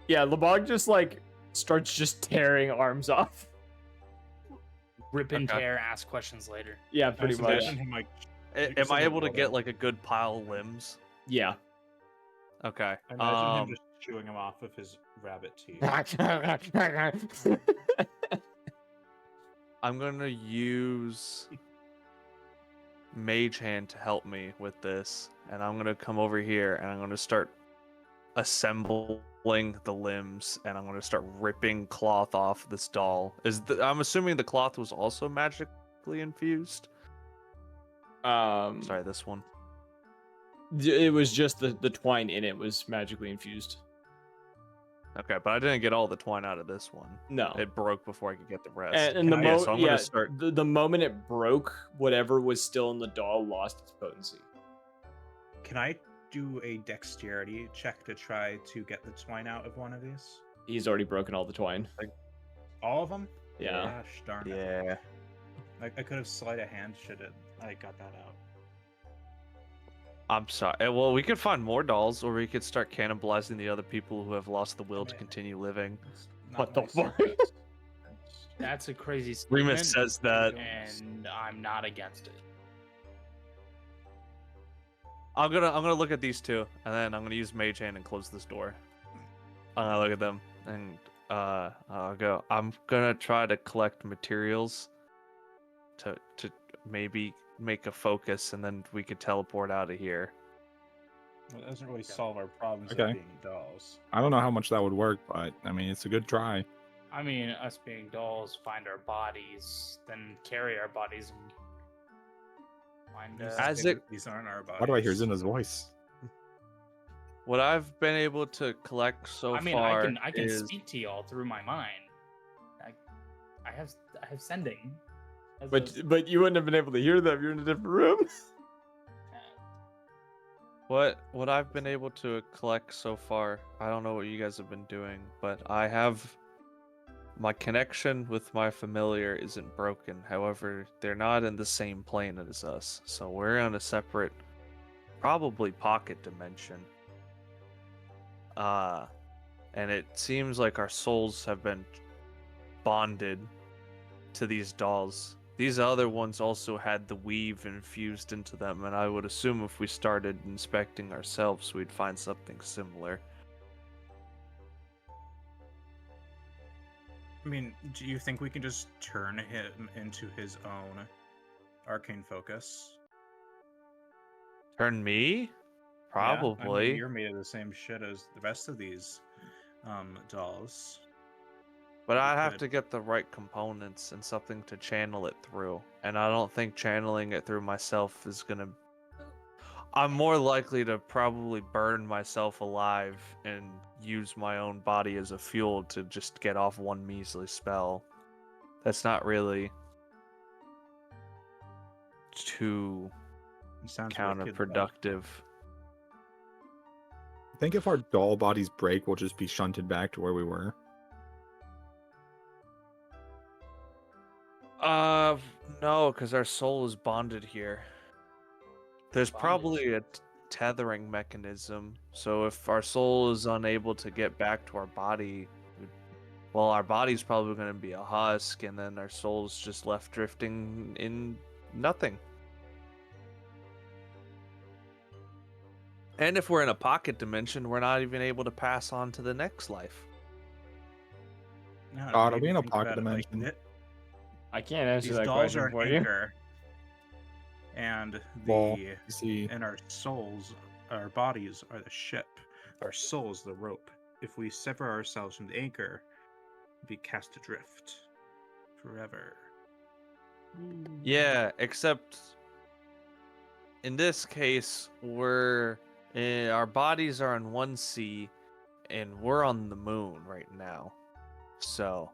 Yeah, Lebog just like starts just tearing arms off. Rip and Okay. tear, ask questions later. Yeah, I pretty just much. imagine him like. Am just I in the able to water. get like a good pile of limbs? Yeah. Okay. I imagine him just chewing him off with his rabbit teeth. I'm gonna use Mage Hand to help me with this, and I'm gonna come over here and I'm gonna start assembling the limbs, and I'm gonna start ripping cloth off this doll. I'm assuming the cloth was also magically infused. Sorry, this one. It was just the twine in it was magically infused. Okay, but I didn't get all the twine out of this one. No. It broke before I could get the rest. And the yeah, so I'm gonna start. the moment it broke, whatever was still in the doll lost its potency. Can I do a dexterity check to try to get the twine out of one of these? He's already broken all the twine. All of them? Yeah. Gosh darn it. Yeah. I could have sleight of hand should have I got that out. I'm sorry. Well, we could find more dolls, or we could start cannibalizing the other people who have lost the will to Man. continue living. It's What not the my fuck? secret. That's a crazy statement. Remus says that. and I'm not against it. I'm gonna look at these two, and then I'm gonna use Mage Hand and close this door. I'm gonna look at them, and I'll go. I'm gonna try to collect materials to maybe make a focus, and then we could teleport out of here. Well, it doesn't really solve our problems Okay. of being dolls. I don't know how much that would work, but I mean, it's a good try. I mean, us being dolls, find our bodies, then carry our bodies and find. These aren't our bodies. Why do I hear Zina's voice? What I've been able to collect so I mean, far I can is speak to y'all through my mind. I have sending. as But you wouldn't have been able to hear them. You're in a different room. what I've been able to collect so far. I don't know what you guys have been doing, but I have my connection with my familiar isn't broken. However, they're not in the same plane as us, so we're on a separate, probably pocket dimension. And it seems like our souls have been bonded to these dolls. These other ones also had the weave infused into them, and I would assume if we started inspecting ourselves, we'd find something similar. I mean, do you think we can just turn him into his own arcane focus? Turn me? Probably. Yeah, I mean, you're made of the same shit as the rest of these dolls. But I'd have to get the right components and something to channel it through. And I don't think channeling it through myself is gonna... I'm more likely to probably burn myself alive and use my own body as a fuel to just get off one measly spell. That's not really too counterproductive. I think if our doll bodies break, we'll just be shunted back to where we were. No, because our soul is bonded here. There's probably a tethering mechanism. So if our soul is unable to get back to our body, well, our body's probably going to be a husk, and then our soul's just left drifting in nothing. And if we're in a pocket dimension, we're not even able to pass on to the next life. No, God, are we in a pocket dimension? Like, I can't answer these that dolls question are for an you. anchor, and and our souls, our bodies are the ship. Our souls the rope. If we sever ourselves from the anchor, we cast adrift forever. Yeah, except in this case, our bodies are in one sea, and we're on the moon right now. So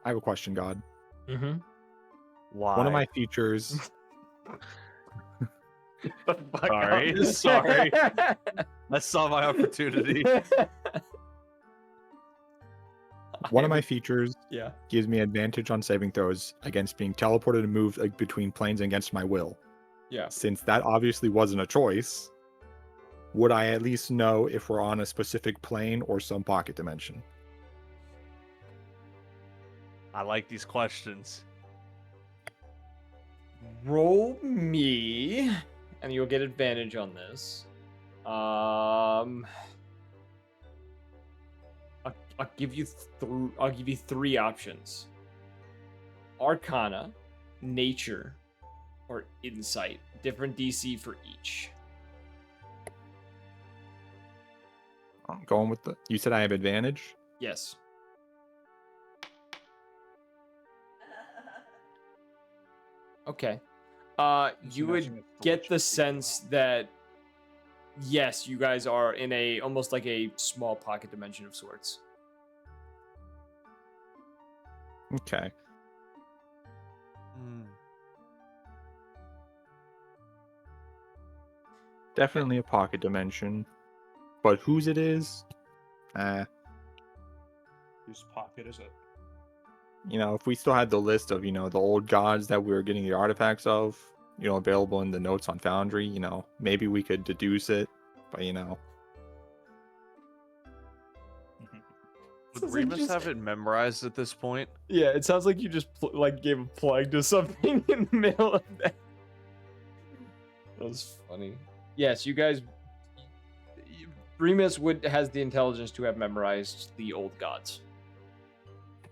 I have a question, God. Mm-hmm. why? One of my features. Sorry. I saw my opportunity. One of my features Yeah. gives me advantage on saving throws against being teleported and moved between planes against my will. Yeah. Since that obviously wasn't a choice, would I at least know if we're on a specific plane or some pocket dimension? I like these questions. Roll me, and you'll get advantage on this. I'll give you three options: Arcana, Nature, or Insight. Different DC for each. I'm going with the. You said I have advantage? Yes. Okay. You would get the sense that yes, you guys are in a almost like a small pocket dimension of sorts. Okay. Definitely a pocket dimension. But whose it is? Whose pocket is it? If we still had the list of, the old gods that we were getting the artifacts of, available in the notes on Foundry, maybe we could deduce it, but Would Remus have it memorized at this point? Yeah, it sounds like you just gave a plug to something in the middle of that. That was funny. Yes, you guys. Remus has the intelligence to have memorized the old gods.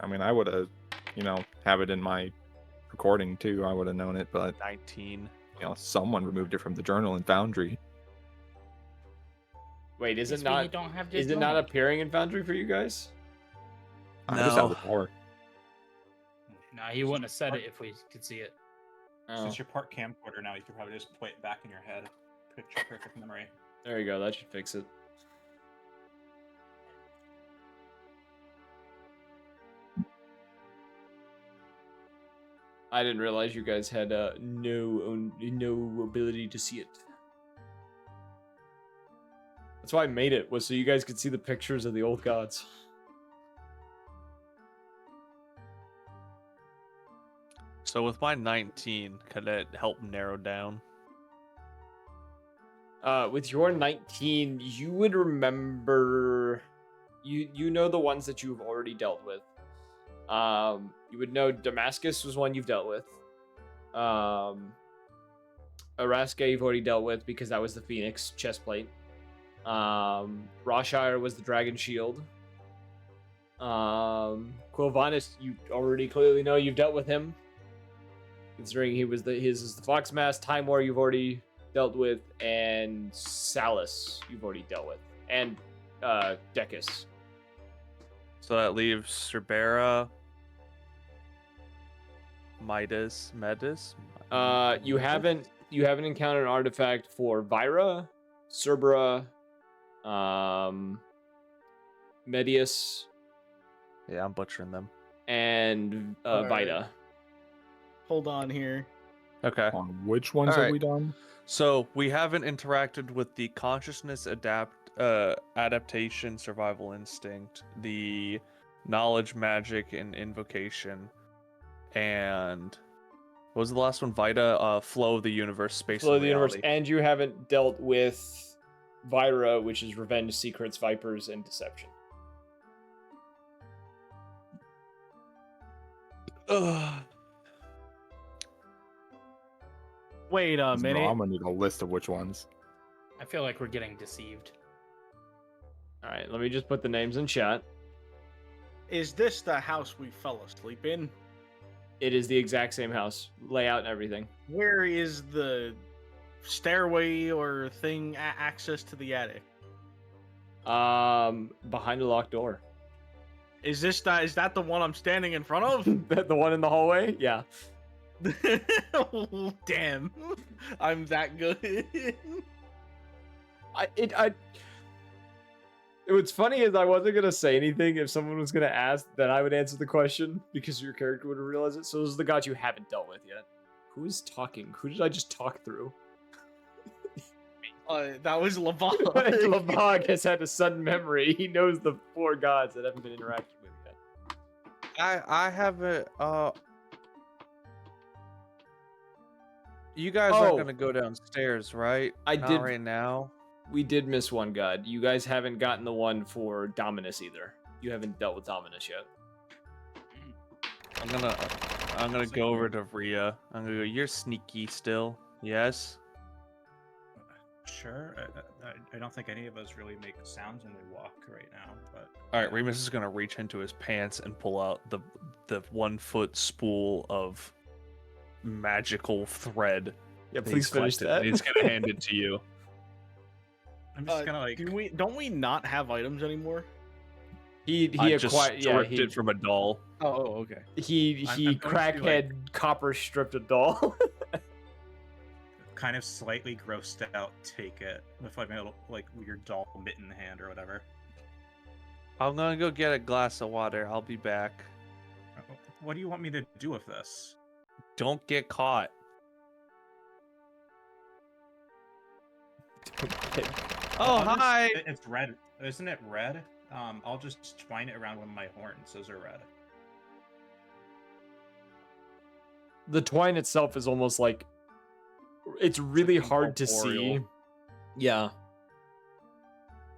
I mean, I would have, have it in my recording too. I would have known it, but 19. Someone removed it from the journal in Foundry. Wait, is Yes, it but not? you don't have Is it not appearing in Foundry for you guys? I just have the power. No, he wouldn't have said it if we could see it. Since you're part camcorder now, you could probably just play it back in your head. Picture perfect memory. There you go. That should fix it. I didn't realize you guys had no ability to see it. That's why I made it, was so you guys could see the pictures of the old gods. So with my 19, could it help narrow down? With your 19, you would remember. You know the ones that you've already dealt with. You would know Damascus was one you've dealt with. Araska you've already dealt with because that was the Phoenix chestplate. Rawshire was the Dragon Shield. Quilvanus, you already clearly know you've dealt with him. Considering his is the Fox Mask. Time War you've already dealt with, and Salus you've already dealt with, and Decus. So that leaves Cerbera, Medus. You haven't encountered an artifact for Vyra, Cerbera, Medius. Yeah, I'm butchering them. And Vita. Hold on here. Okay. On which ones have we done? So we haven't interacted with the consciousness adaptation, survival instinct, the knowledge, magic, and invocation, and what was the last one? Vita, flow of the universe, space Flow of of the reality. universe, and you haven't dealt with Vyra, which is revenge, secrets, vipers, and deception. Wait a minute. No, I'm gonna need a list of which ones. I feel like we're getting deceived. All right, let me just put the names in chat. Is this the house we fell asleep in? It is the exact same house, layout and everything. Where is the stairway or thing access to the attic? Behind a locked door. Is that the one I'm standing in front of? The one in the hallway? Yeah. Oh, damn. I'm that good. What's funny is I wasn't gonna say anything if someone was gonna ask, then I would answer the question because your character would have realized it. So those are the gods you haven't dealt with yet. Who is talking? Who did I just talk through? That was Lavag. Lavag has had a sudden memory. He knows the 4 gods that haven't been interacted with yet. I haven't. You guys aren't gonna go downstairs, right? Not did right now. We did miss one god. You guys haven't gotten the one for Dominus either. You haven't dealt with Dominus yet. I'm gonna go over to Rhea. I'm gonna go. You're sneaky still. Yes. Sure. I don't think any of us really make sounds when we walk right now. But all right, Remus is gonna reach into his pants and pull out the 1-foot spool of magical thread. Yeah, please finish that. He's gonna hand it to you. I'm just gonna like. Don't we not have items anymore? He acquired. Yeah, stripped it from a doll. Oh, okay. He crackhead copper stripped a doll. Kind of slightly grossed out. Take it with like my little weird doll mitten hand or whatever. I'm gonna go get a glass of water. I'll be back. What do you want me to do with this? Don't get caught. Oh, hi! It's red. Isn't it red? I'll just twine it around one of my horns. Those are red. The twine itself is almost like... It's really hard to see. Yeah.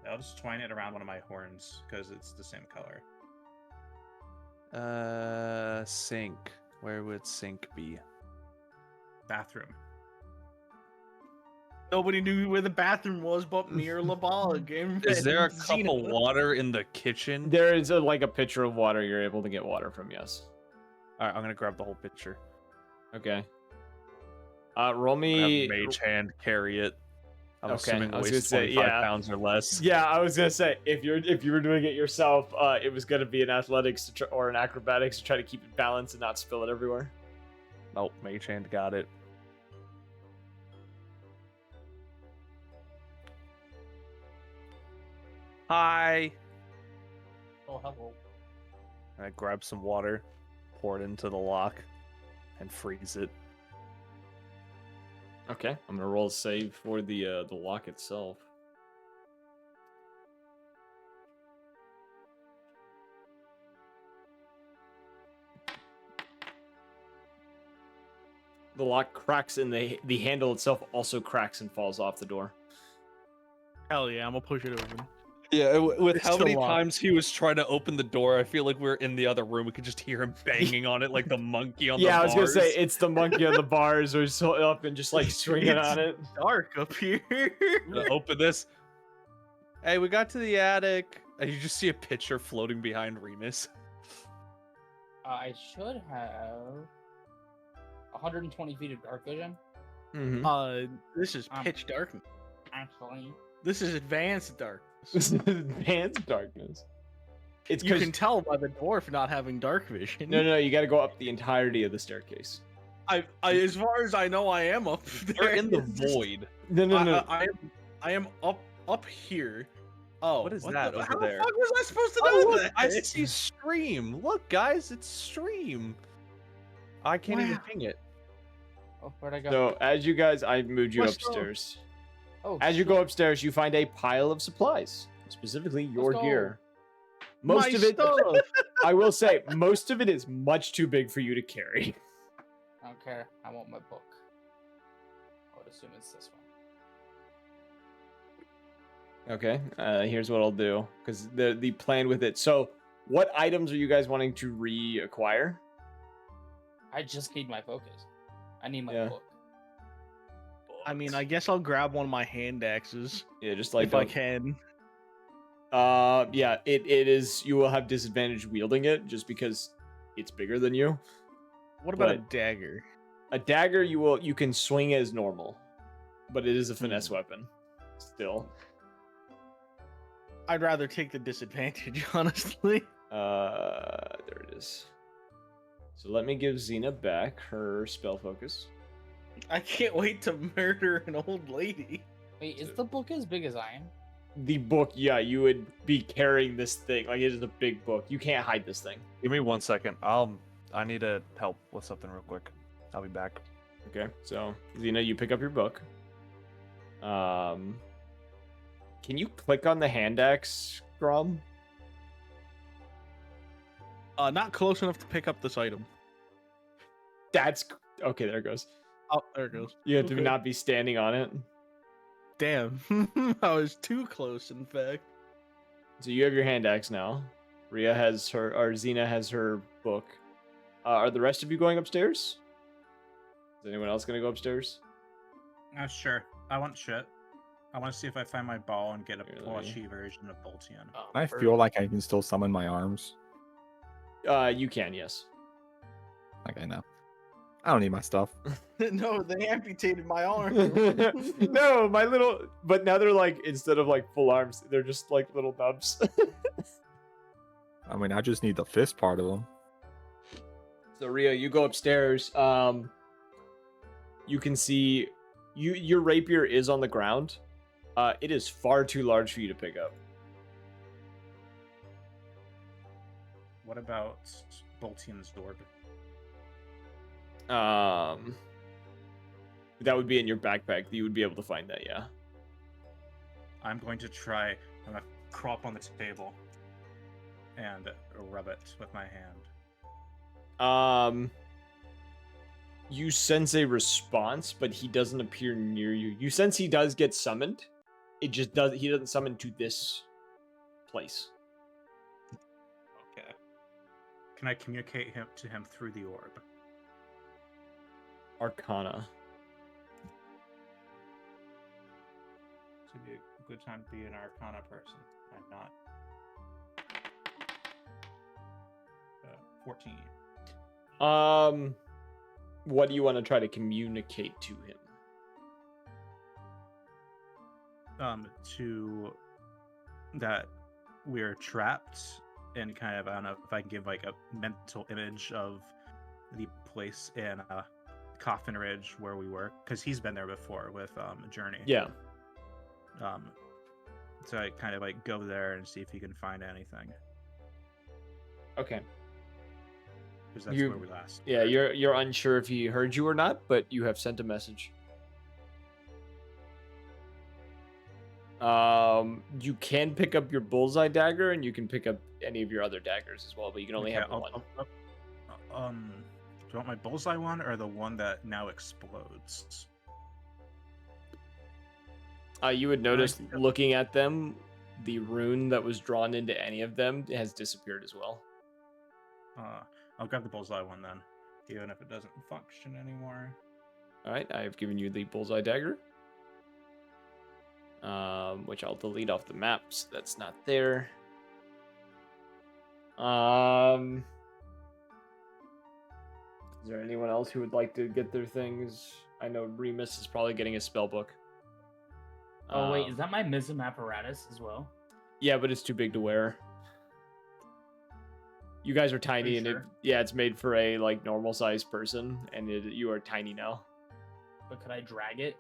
I'll just twine it around one of my horns because it's the same color. Sink. Where would sink be? Bathroom. Nobody knew where the bathroom was but me or Labag. Is there a cup of water in the kitchen? There is a pitcher of water you're able to get water from, yes. Alright, I'm gonna grab the whole pitcher. Okay. Roll me... Have mage hand carry it. I'm assuming I was weighs gonna say, 25 pounds or less. Yeah, I was gonna say, if you were doing it yourself, it was gonna be an athletics or an acrobatics to try to keep it balanced and not spill it everywhere. Nope, mage hand got it. Hi. Oh, hello. And I grab some water, pour it into the lock, and freeze it. Okay, I'm gonna roll a save for the lock itself. The lock cracks and the handle itself also cracks and falls off the door. Hell yeah, I'm gonna push it open. Yeah, with It's how still many locked. times he was trying to open the door, I feel like we're in the other room. We could just hear him banging on it like the monkey on the bars. Yeah, I was gonna say it's the monkey on the bars, or so up and just like swinging on it. Dark up here. I'm gonna open this. Hey, we got to the attic. And you just see a picture floating behind Remus. I should have 120 feet of dark vision. This is pitch darkness. Actually, This is advanced darkness. This is advanced darkness. It's You can tell by the dwarf not having dark vision. no, you got to go up the entirety of the staircase. I as far as I know, I am up there. We're in the It's just- void. No. I am up here. Oh, What is what that the, over how there? the fuck was I supposed to Oh, know look, that? I see stream. Look, guys, it's stream. I can't even Wow. ping it. oh, where'd I go? So as you guys, I moved you Let's go. upstairs. oh, As you go upstairs, you find a pile of supplies, specifically your go. gear. Most My of it, stuff. I will say, most of it is much too big for you to carry. I don't care. I want my book. I would assume it's this one. Okay, here's what I'll do, because the plan with it. So, what items are you guys wanting to reacquire? I just need my focus. I need my Yeah. book. I mean, I guess I'll grab one of my hand axes Yeah, just like if I can. yeah, it is. You will have disadvantage wielding it just because it's bigger than you. What about a But- dagger? A dagger, you can swing as normal, but it is a finesse weapon. Still, I'd rather take the disadvantage, honestly. there it is. So let me give Xena back her spell focus. I can't wait to murder an old lady. Wait, is the book as big as I am? The book, yeah, you would be carrying this thing like it is a big book. You can't hide this thing. Give me 1 second. I need to help with something real quick. I'll be back. Okay, so Xena, you pick up your book. Can you click on the hand axe, Grom? Not close enough to pick up this item. That's okay. There it goes. Oh, there it goes. You have to Okay. not be standing on it. Damn, I was too close. In fact, So you have your hand axe now. Rhea has her, or Xena has her book. Are the rest of you going upstairs? Is anyone else going to go upstairs? Sure. I want shit. I want to see if I find my ball and get a Really? plushy version of Boltian. I feel like I can still summon my arms. You can, yes. Okay, no. I don't need my stuff. no, they amputated my arm. No, my little. But now they're like, instead of like full arms, they're just like little nubs. I mean, I just need the fist part of them. So Rhea, you go upstairs. You can see your rapier is on the ground. It is far too large for you to pick up. What about Boltian's orb? That would be in your backpack. You would be able to find that, yeah. I'm going to try. I'm gonna crawl up on the table and rub it with my hand. You sense a response, but he doesn't appear near you. You sense he does get summoned. He doesn't summon to this place. Okay. Can I communicate to him through the orb? Arcana. This would be a good time to be an Arcana person. I'm not. 14. What do you want to try to communicate to him? To that we're trapped, and kind of, I don't know if I can give like a mental image of the place in Coffin Ridge where we were, because he's been there before with Journey. Yeah. So I kind of like go there and see if he can find anything, Okay. because that's You- where we last. Yeah, you're unsure if he heard you or not, but you have sent a message. You can pick up your bullseye dagger, and you can pick up any of your other daggers as well, but you can only Okay, have the one. Do you want my bullseye one or the one that now explodes? You would notice looking at them, the rune that was drawn into any of them has disappeared as well. I'll grab the bullseye one then, even if it doesn't function anymore. All right, I've given you the bullseye dagger, which I'll delete off the map, so that's not there. Is there anyone else who would like to get their things? I know Remus is probably getting a spell book. Oh wait, is that my Mism apparatus as well? Yeah, but it's too big to wear. You guys are tiny, and it's made for a like normal sized person, and you are tiny now. But could I drag it?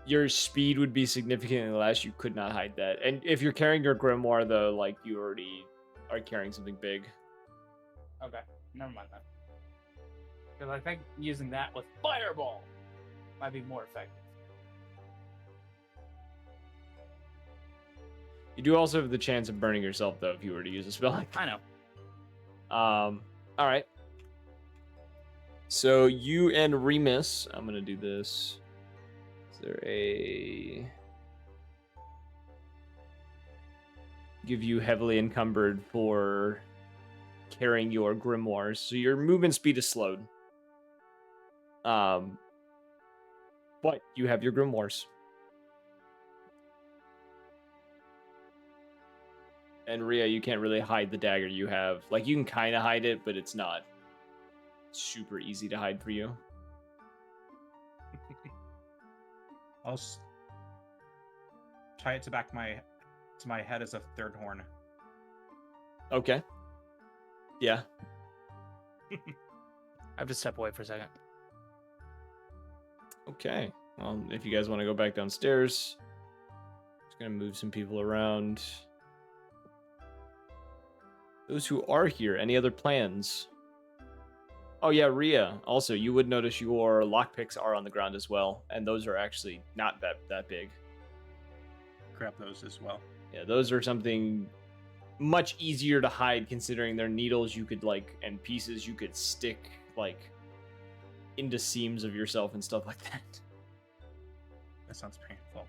Your speed would be significantly less. You could not hide that. And if you're carrying your grimoire, though, like you already are carrying something big. Okay, never mind that. Because I think using that with Fireball might be more effective. You do also have the chance of burning yourself, though, if you were to use a spell like that. I know. All right. So you and Remus, I'm gonna do this. Is there a give you heavily encumbered for carrying your grimoires? So your movement speed is slowed. But you have your grimoires. And Rhea, you can't really hide the dagger you have. Like, you can kind of hide it, but it's not super easy to hide for you. I'll tie it to my head as a third horn. Okay. Yeah. I have to step away for a second. Okay. Well, if you guys want to go back downstairs, just gonna move some people around. Those who are here, any other plans? Oh yeah, Rhea. Also, you would notice your lockpicks are on the ground as well, and those are actually not that big. Grab those as well. Yeah, those are something much easier to hide, considering they're needles you could like and pieces you could stick like into seams of yourself and stuff like that. That sounds painful.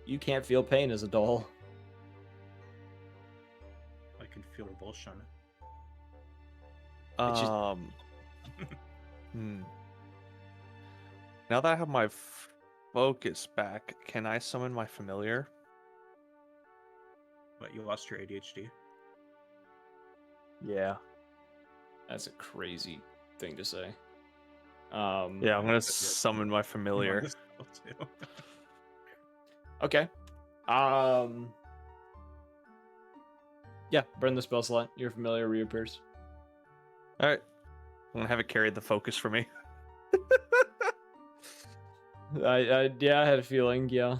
You can't feel pain as a doll. I can feel revulsion. Now that I have my focus back, can I summon my familiar? But you lost your ADHD. Yeah. That's a crazy thing to say. Yeah, I'm gonna summon my familiar. Okay. Yeah, burn the spell slot. Your familiar reappears. All right. I'm gonna have it carry the focus for me. I had a feeling. Yeah.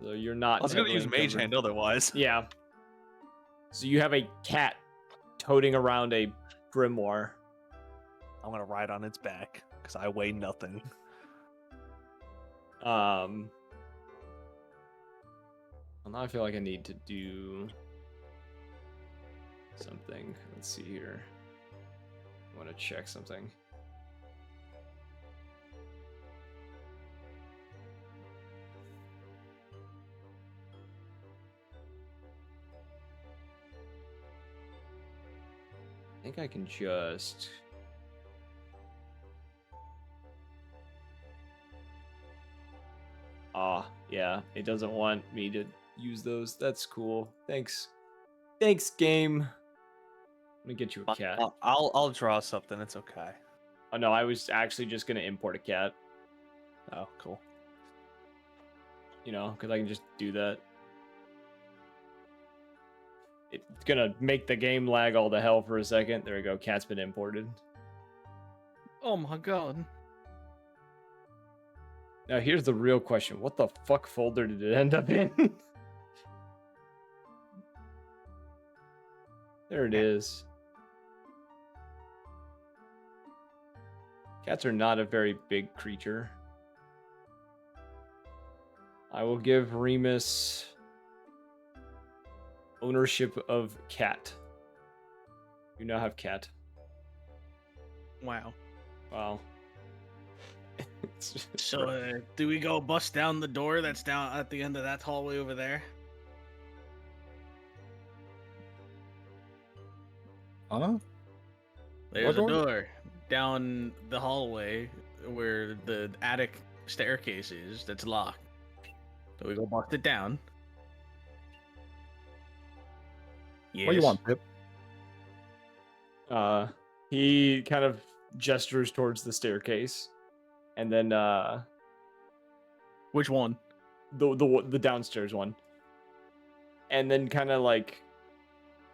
So you're not. I was gonna use Mage Hand otherwise. Yeah. So you have a cat toting around a grimoire. I'm gonna ride on its back because I weigh nothing. Well, now I feel like I need to do something. Let's see here. I want to check something. I think I can just... yeah, it doesn't want me to use those. That's cool. Thanks. Thanks, game. I'm gonna get you a cat. I'll draw something. It's okay. Oh no, I was actually just gonna import a cat. Oh, cool. You know, because I can just do that. It's gonna make the game lag all to hell for a second. There we go. Cat's been imported. Oh my god. Now here's the real question. What the fuck folder did it end up in? There it is. Cats are not a very big creature. I will give Remus ownership of cat. You now have cat. Wow. Wow. So, do we go bust down the door that's down at the end of that hallway over there? Huh? There's What a door? door down the hallway where the attic staircase is that's locked. So we go bust it down. Yes. What do you want, Pip? He kind of gestures towards the staircase, and then Which one? the downstairs one, and then kind of like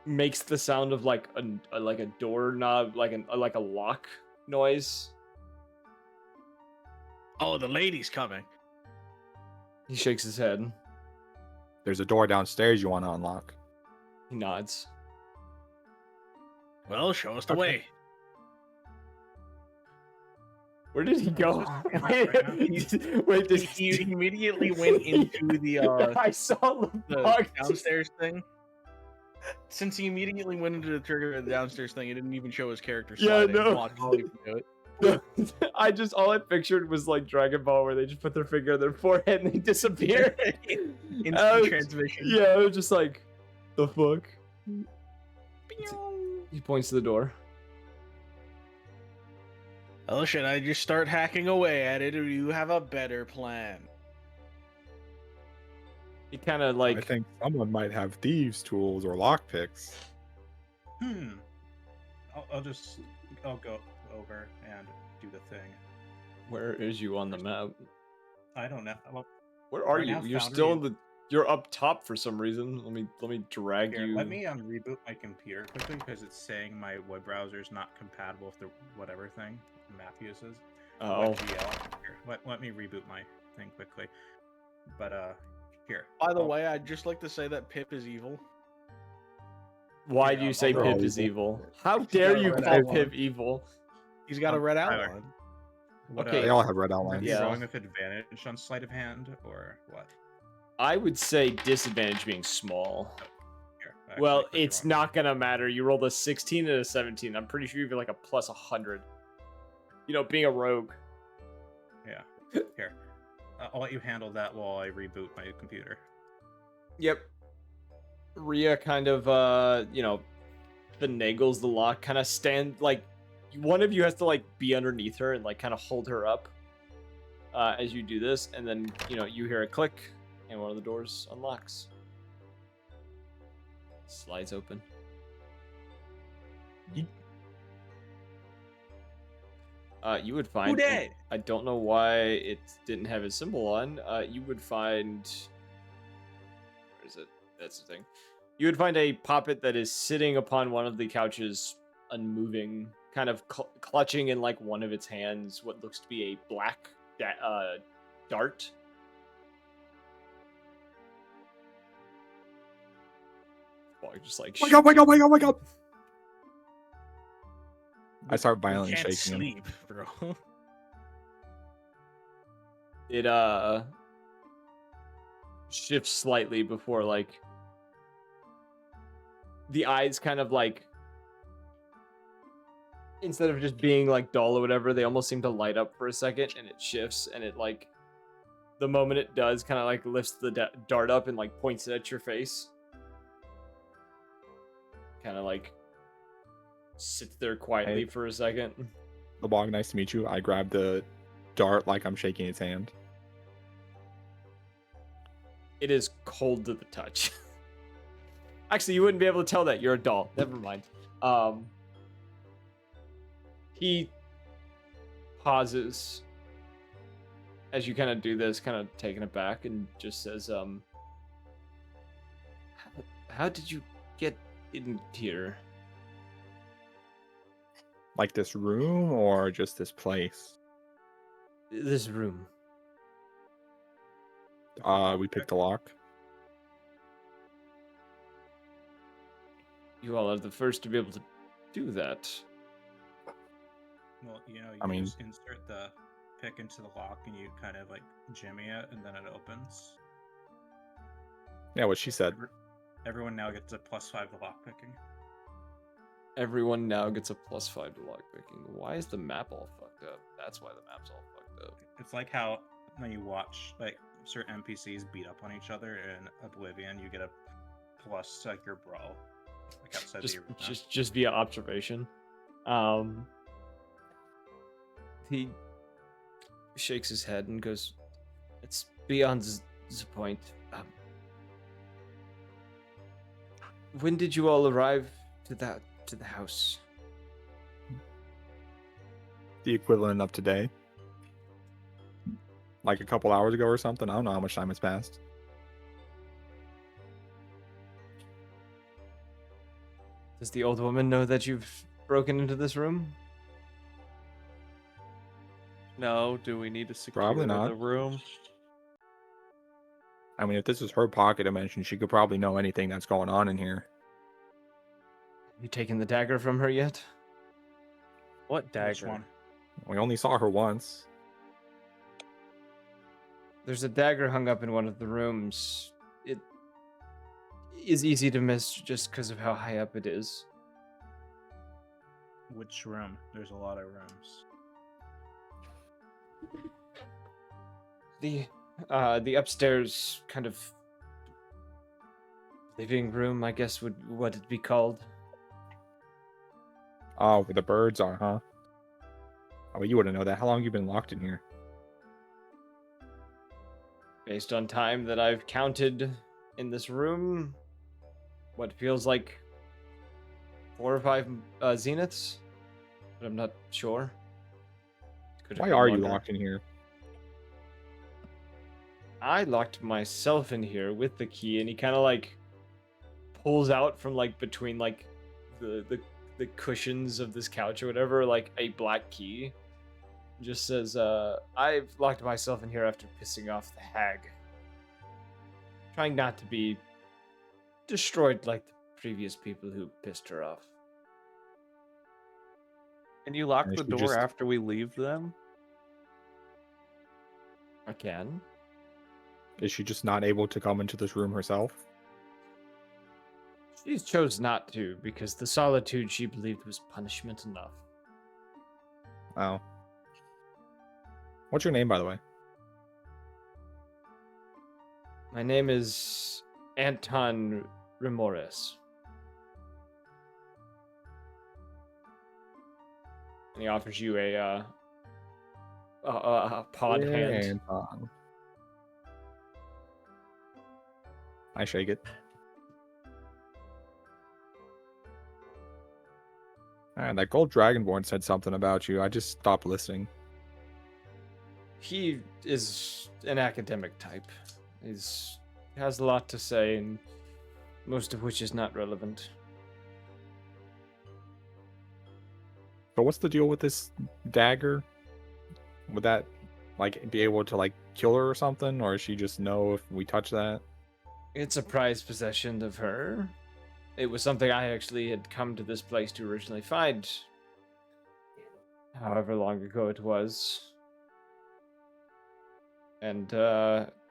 makes the sound of like a doorknob, like a lock noise. Oh, the lady's coming. He shakes his head. There's a door downstairs you want to unlock. He nods. Well, show us the way. Where did he go? Wait, did He immediately went into the I saw the downstairs thing. Since he immediately went into the trigger of the downstairs thing, it didn't even show his character Yeah, sliding. no. Watch Holly do it. all I pictured was like Dragon Ball, where they just put their finger on their forehead and they disappear. Instant transmission. Yeah, it was just like, the fuck. He points to the door. Oh, should I just start hacking away at it, or do you have a better plan? He kind of I like think someone might have thieves' tools or lockpicks. I'll go over and do the thing. Where is you on the map? I don't know. Well, Where are right you? now, You're Foundry still in the. You're up top for some reason. Let me drag here, you. let me reboot my computer quickly because it's saying my web browser is not compatible with the whatever thing map uses. Oh. Here, let me reboot my thing quickly. But here. By the way, I'd just like to say that Pip is evil. Why Yeah, do you say they're Pip all is evil. evil? How He's dare got a you red call outline. Pip evil? He's got a red Tyler. outline. Okay. They all have red outlines. Is Yeah. wrong with advantage on sleight of hand or what? I would say disadvantage being small. Here, I Well, actually clicked it's the wrong not gonna matter. You rolled a 16 and a 17. I'm pretty sure you've like a plus 100. You know, being a rogue. one. Yeah. Here. I'll let you handle that while I reboot my computer. Yep. Rhea kind of, finagles the lock, kind of stand, like, one of you has to, like, be underneath her and, like, kind of hold her up as you do this, and then, you hear a click, and one of the doors unlocks. Slides open. You would find... Who dat? I don't know why it didn't have his symbol on. You would find... Where is it? That's the thing. You would find a poppet that is sitting upon one of the couches, unmoving, kind of clutching in like one of its hands what looks to be a black dart. Well, just like Wake up! I start violently Can't shaking him. sleep, bro. it shifts slightly before like the eyes kind of like, instead of just being like dull or whatever, they almost seem to light up for a second, and it shifts, and it like, the moment it does, kind of like lifts the dart up and like points it at your face. Kind of like sits there quietly for a second. LeBog, nice to meet you. I grab the dart like I'm shaking his hand. It is cold to the touch. Actually, you wouldn't be able to tell that. You're a doll. Never mind. He pauses as you kind of do this, kind of taken aback, and just says, how did you get in here? Like this room or just this place? This room. We picked a lock. You all are the first to be able to do that. Well, you I mean- just insert the pick into the lock and you kind of like jimmy it and then it opens. Yeah, what she said. Everyone now gets a +5 to lock picking. Everyone now gets a +5 to lockpicking. Why is the map all fucked up? That's why the map's all fucked up. It's like how when you watch like certain NPCs beat up on each other in Oblivion, you get a plus to like your brawl. Like outside the arena. Just via observation. He shakes his head and goes, "It's beyond the point. When did you all arrive to the house?" The equivalent of today. Like a couple hours ago or something. I don't know how much time has passed. Does the old woman know that you've broken into this room? No, do we need to secure Probably not. the room? I mean, if this is her pocket dimension, she could probably know anything that's going on in here. Have you taken the dagger from her yet? What Which dagger? one? We only saw her once. There's a dagger hung up in one of the rooms. It is easy to miss just because of how high up it is. Which room? There's a lot of rooms. The upstairs kind of living room, I guess would what it be called. Oh, where the birds are, huh? Oh, you wouldn't know that. How long have you been locked in here? Based on time that I've counted in this room, what feels like 4 or 5 zeniths, but I'm not sure. Why are you locked in here? I locked myself in here with the key, and he kind of like pulls out from like between like the cushions of this couch or whatever, like a black key. Just says, I've locked myself in here after pissing off the hag. Trying not to be destroyed like the previous people who pissed her off. Can you lock And the she door just- after we leave them? I can. Is she just not able to come into this room herself? She chose not to because the solitude she believed was punishment enough. Oh. What's your name, by the way? My name is Anton Remores. And he offers you a pod hand. I shake it. Alright, that gold dragonborn said something about you. I just stopped listening. He is an academic type. He has a lot to say, and most of which is not relevant. But what's the deal with this dagger? Would that like be able to like kill her or something, or does she just know if we touch that? It's a prized possession of her. It was something I actually had come to this place to originally find. However long ago it was. And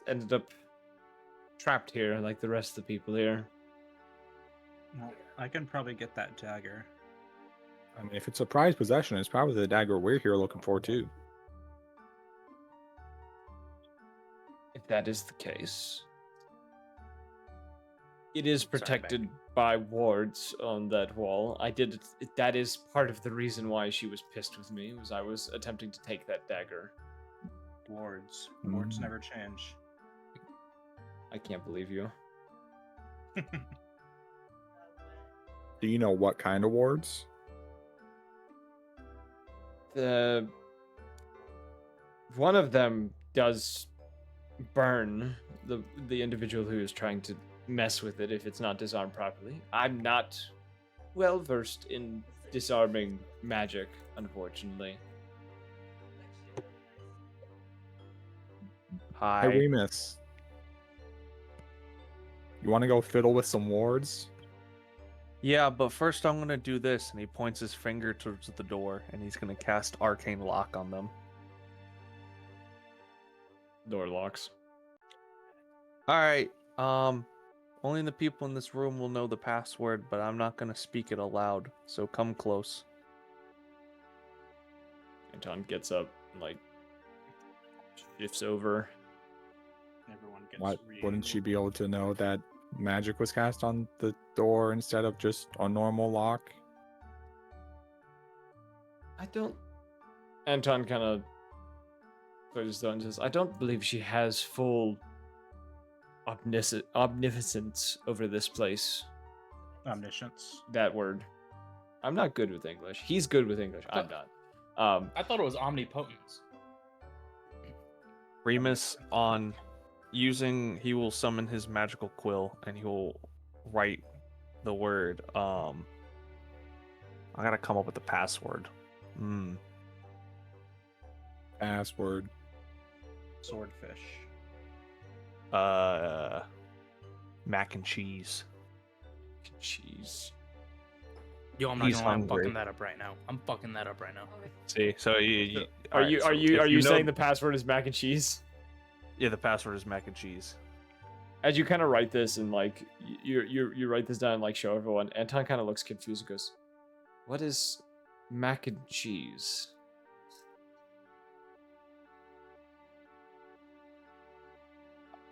ended up trapped here like the rest of the people here. Well, I can probably get that dagger. I mean, if it's a prized possession, it's probably the dagger we're here looking for too. If that is the case. It is protected by wards on that wall. That is part of the reason why she was pissed with me, was I was attempting to take that dagger. Wards. Wards never change. I can't believe you. Do you know what kind of wards? One of them does burn the individual who is trying to mess with it if it's not disarmed properly. I'm not well versed in disarming magic, unfortunately. Hi. Hey, Remus. You want to go fiddle with some wards? Yeah, but first I'm gonna do this, and he points his finger towards the door, and he's gonna cast Arcane Lock on them. Door locks. All right. Only the people in this room will know the password, but I'm not gonna speak it aloud. So come close. Anton gets up and like shifts over. Everyone gets Wouldn't she be able to know that magic was cast on the door instead of just a normal lock? I don't. Anton kind of closes down and says, I don't believe she has full omniscience over this place. Omniscience. That word. I'm not good with English. He's good with English. I'm not. I thought it was omnipotence. Remus on using, he will summon his magical quill and he will write the word. I gotta come up with the password. Password. Swordfish. Mac and cheese. Cheese. Yo, I'm not He's gonna lie, I'm hungry. fucking that up right now. See, so Are alright, you so are if you know- saying the password is mac and cheese? Yeah, the password is mac and cheese. As you kind of write this and like you write this down and like show everyone, Anton kind of looks confused and goes, "What is mac and cheese?"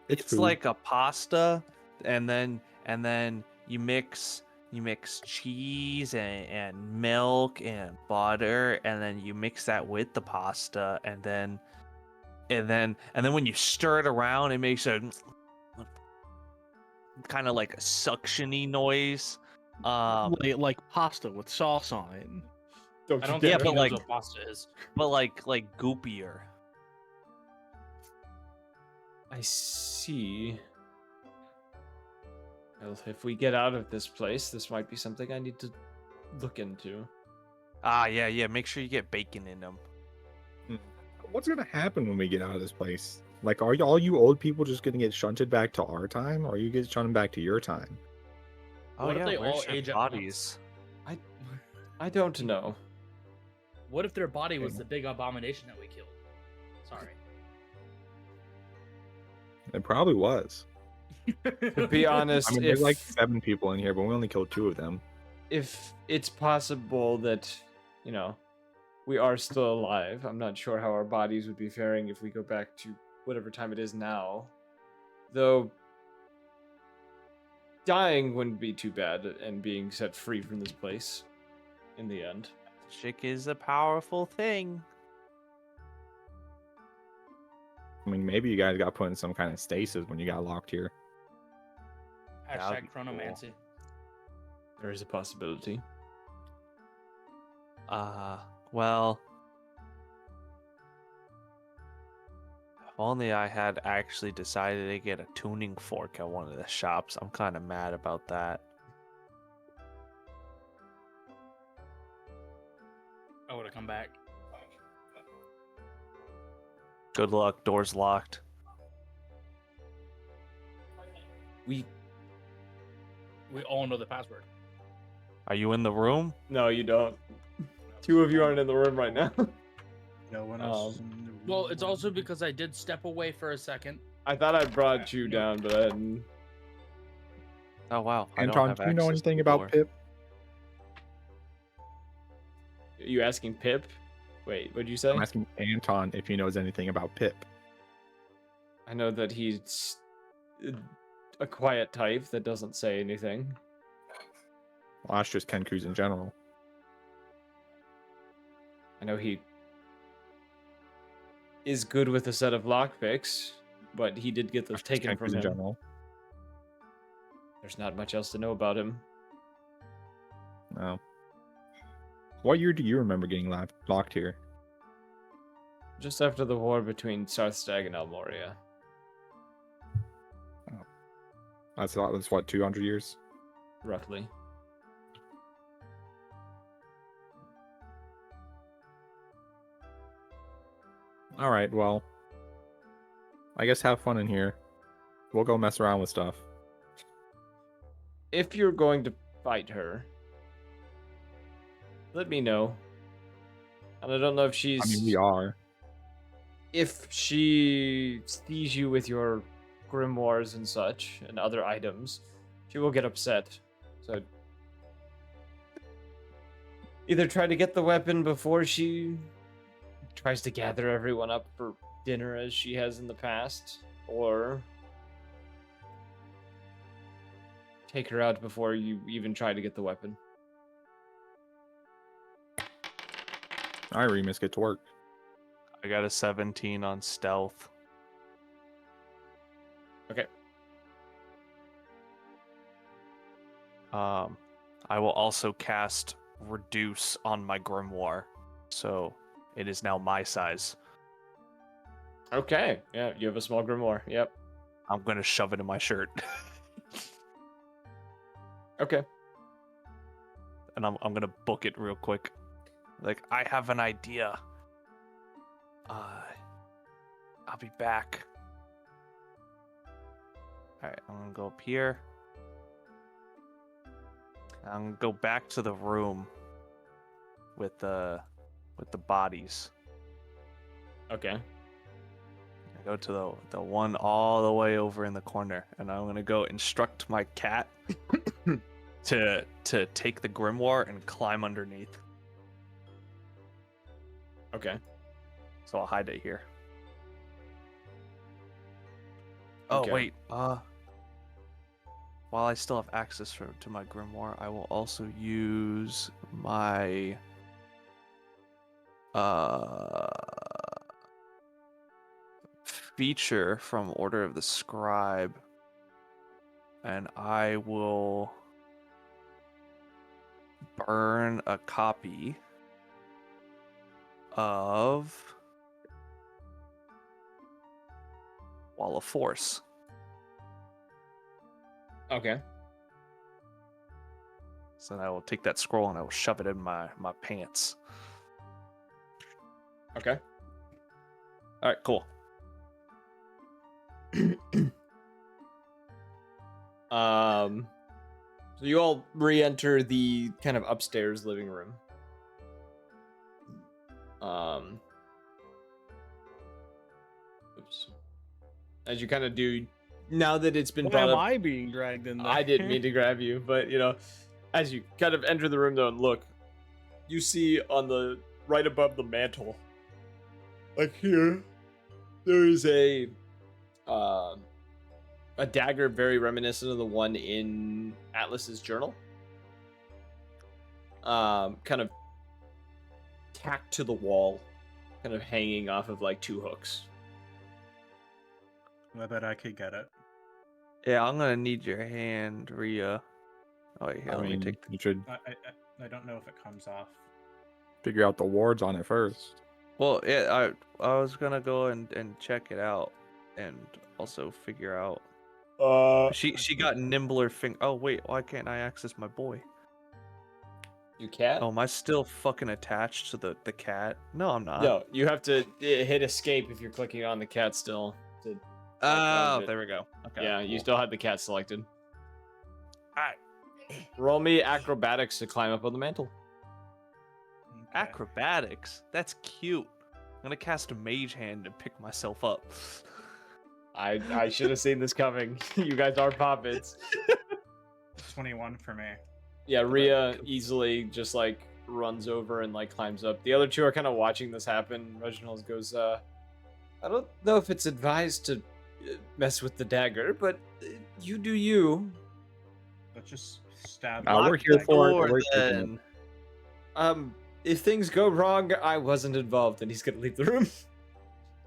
It's food. like a pasta, and then you mix cheese and milk and butter, and then you mix that with the pasta, and then when you stir it around, it makes a kind of like a suctiony noise. Like pasta with sauce on it. I don't Yeah, think he but knows like- what pasta is. but like goopier. I see. Well, if we get out of this place, this might be something I need to look into. Yeah. Make sure you get bacon in them. What's gonna happen when we get out of this place? Like, are all you old people just gonna get shunted back to our time, or are you get shunted back to your time? Oh What if yeah, they where's all your age at bodies? I don't know. What if their body was the big abomination that we killed? Sorry. It probably was. To be honest, I mean, there's like 7 people in here, but we only killed 2 of them. if it's possible that, you know, we are still alive, I'm not sure how our bodies would be faring if we go back to whatever time it is now. Though dying wouldn't be too bad and being set free from this place in the end. Magic is a powerful thing. I mean, maybe you guys got put in some kind of stasis when you got locked here. That would Hashtag be cool. chronomancy. There is a possibility. Well, if only I had actually decided to get a tuning fork at one of the shops. I'm kind of mad about that. I would have come back. Good luck, door's locked. We all know the password. Are you in the room? No, you don't. 2 of you aren't in the room right now. No one else is in the room. Well, it's also because I did step away for a second. I thought I brought you down, but I hadn't. Oh wow. I don't Anton, have do you know access to anything the about door. Pip? Are you asking Pip? Wait, what'd you say? I'm asking Anton if he knows anything about Pip. I know that he's a quiet type that doesn't say anything. Well, that's just Kenku's in general. I know he is good with a set of lockpicks, but he did get those That's just taken from Kenku's in him. general. There's not much else to know about him. No. What year do you remember getting locked here? Just after the war between Sarthstag and Almoria. That's what, 200 years? Roughly. All right, well, I guess have fun in here. We'll go mess around with stuff. If you're going to fight her, let me know. And I don't know if she's... I mean, we are. If she sees you with your grimoires and such, and other items, she will get upset. So either try to get the weapon before she tries to gather everyone up for dinner as she has in the past, or take her out before you even try to get the weapon. All right, Remus, get to work. I got a 17 on stealth. Okay. I will also cast Reduce on my grimoire, so it is now my size. Okay. Yeah, you have a small grimoire. Yep. I'm gonna shove it in my shirt. Okay. And I'm gonna book it real quick. Like, I have an idea. I'll be back. Alright, I'm gonna go up here. I'm gonna go back to the room with the bodies. Okay. I go to the one all the way over in the corner, and I'm gonna go instruct my cat to take the grimoire and climb underneath. Okay. So I'll hide it here. Okay. Oh wait, while I still have access to my grimoire, I will also use my feature from Order of the Scribe, and I will burn a copy of Wall of Force. Okay. So then I will take that scroll and I will shove it in my pants. Okay. All right, cool. So you all re-enter the kind of upstairs living room. Oops. As you kind of do, now that it's been Why brought am up, I being dragged in there? I didn't mean to grab you, but as you kind of enter the room though and look, you see on the right above the mantle, like here, there is a dagger very reminiscent of the one in Atlas's journal. Kind of tacked to the wall, kind of hanging off of like two hooks. I bet I could get it. Yeah, I'm gonna need your hand, Rhea. Oh wait, here, I let me mean, take. you should I don't know if it comes off. figure out the wards on it first. Well, yeah, I was gonna go and check it out, and also figure out. She got nimbler finger. Oh wait, why can't I access my boy? You can't? Oh, am I still fucking attached to the cat? No, I'm not. No, you have to hit escape if you're clicking on the cat still. Oh, there we go. Okay. Yeah, cool. you still have the cat selected. Alright. Roll me acrobatics to climb up on the mantle. Okay. Acrobatics. That's cute. I'm gonna cast a mage hand and pick myself up. I should have seen this coming. You guys are poppets. 21 for me. Yeah, Rhea easily just like runs over and like climbs up. The other two are kind of watching this happen. Reginald goes, I don't know if it's advised to mess with the dagger, but you do you. Let's just stab. We're here for it. Door, We're taking it. then. If things go wrong, I wasn't involved, and he's gonna leave the room.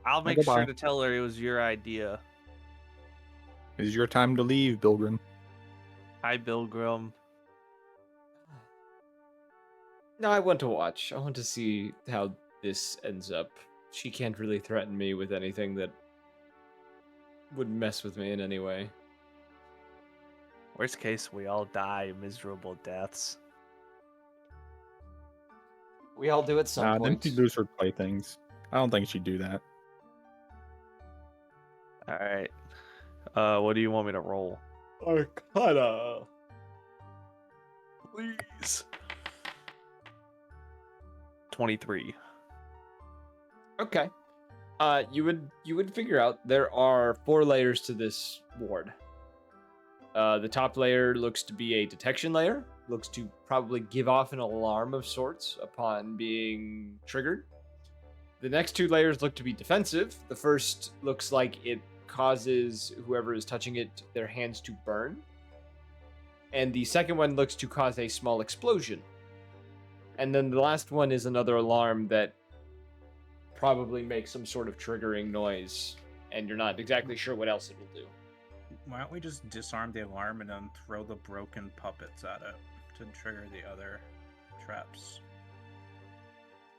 I'll make Goodbye. sure to tell her it was your idea. It's your time to leave, Bilgrim. Hi, Bilgrim. No, I want to watch. I want to see how this ends up. She can't really threaten me with anything that would mess with me in any way. Worst case, we all die miserable deaths. We all do at some Then point. she'd lose her playthings. I don't think she'd do that. All right. What do you want me to roll? Arcana. Please. 23. Okay. You would figure out there are 4 layers to this ward. The top layer looks to be a detection layer. Looks to probably give off an alarm of sorts upon being triggered. The next 2 layers look to be defensive. The first looks like it causes whoever is touching it, their hands to burn. And the second one looks to cause a small explosion. And then the last one is another alarm that probably makes some sort of triggering noise, and you're not exactly sure what else it will do. Why don't we just disarm the alarm and then throw the broken puppets at it to trigger the other traps?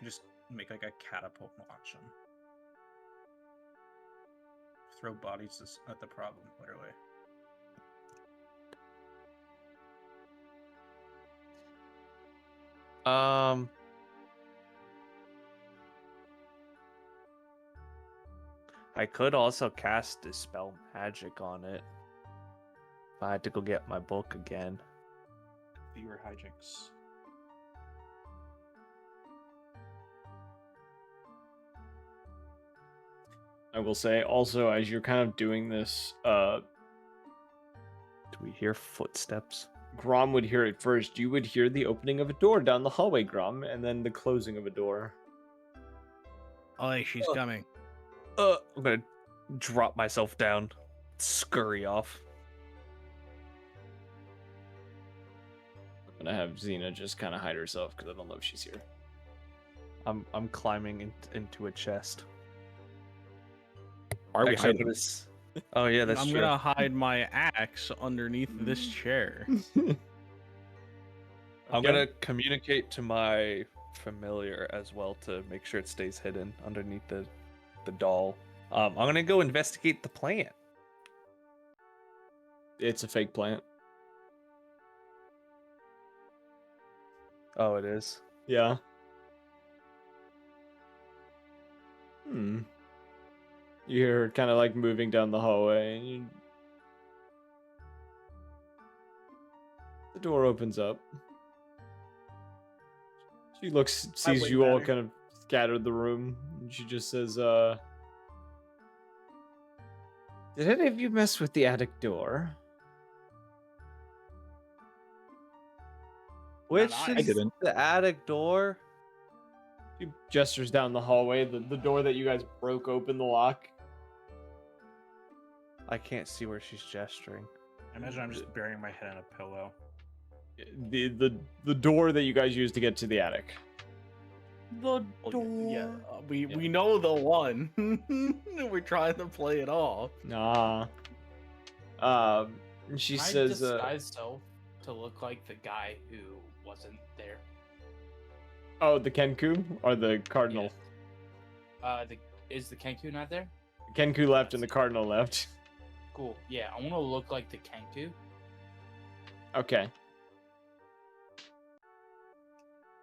Just make like a catapult launch them. Throw bodies at the problem, literally. I could also cast Dispel Magic on it. If I had to go get my book again. Fewer hijinks. I will say also, as you're kind of doing this, Do we hear footsteps? Grom would hear it first. You would hear the opening of a door down the hallway, Grom, and then the closing of a door. Oh, she's coming. I'm gonna drop myself down, scurry off. I'm gonna have Xena just kind of hide herself because I don't know if she's here. I'm climbing into a chest. Are we Actually, hiding? Oh yeah, that's I'm true. gonna hide my axe underneath this chair. I'm gonna communicate to my familiar as well to make sure it stays hidden underneath the doll. I'm gonna go investigate the plant. It's a fake plant. Oh, it is. Yeah. You're kind of like moving down the hallway, and the door opens up. She sees you all kind of scattered the room, and she just says, "Did any of you mess with the attic door?" Which I is didn't. the attic door? She gestures down the hallway, the door that you guys broke open the lock. I can't see where she's gesturing. I imagine I'm just burying my head in a pillow. The door that you guys used to get to the attic. The door. Yeah, we know the one. We're trying to play it off. Nah. She Can I says, disguise self to look like the guy who wasn't there? "Oh, the Kenku or the Cardinal?" Is the Kenku not there? Kenku left and the Cardinal left. Cool. Yeah, I want to look like the Kenku. Okay.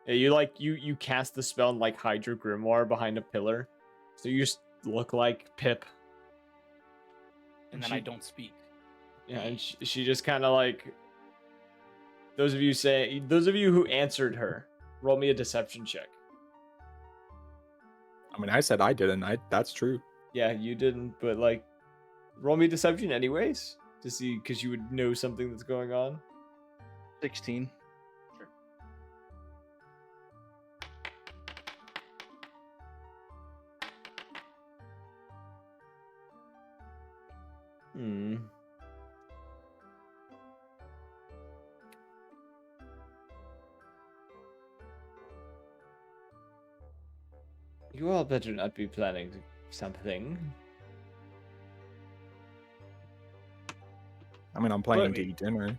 Yeah, you cast the spell and like hide your grimoire behind a pillar, so you just look like Pip. And then I don't speak. Yeah, and she just kind of like. Those of you who answered her, roll me a deception check. I mean, I said I didn't. That's true. Yeah, you didn't, but like, roll me deception anyways to see, because you would know something that's going on. 16. Sure. You all better not be planning something. I mean, I'm planning to eat dinner.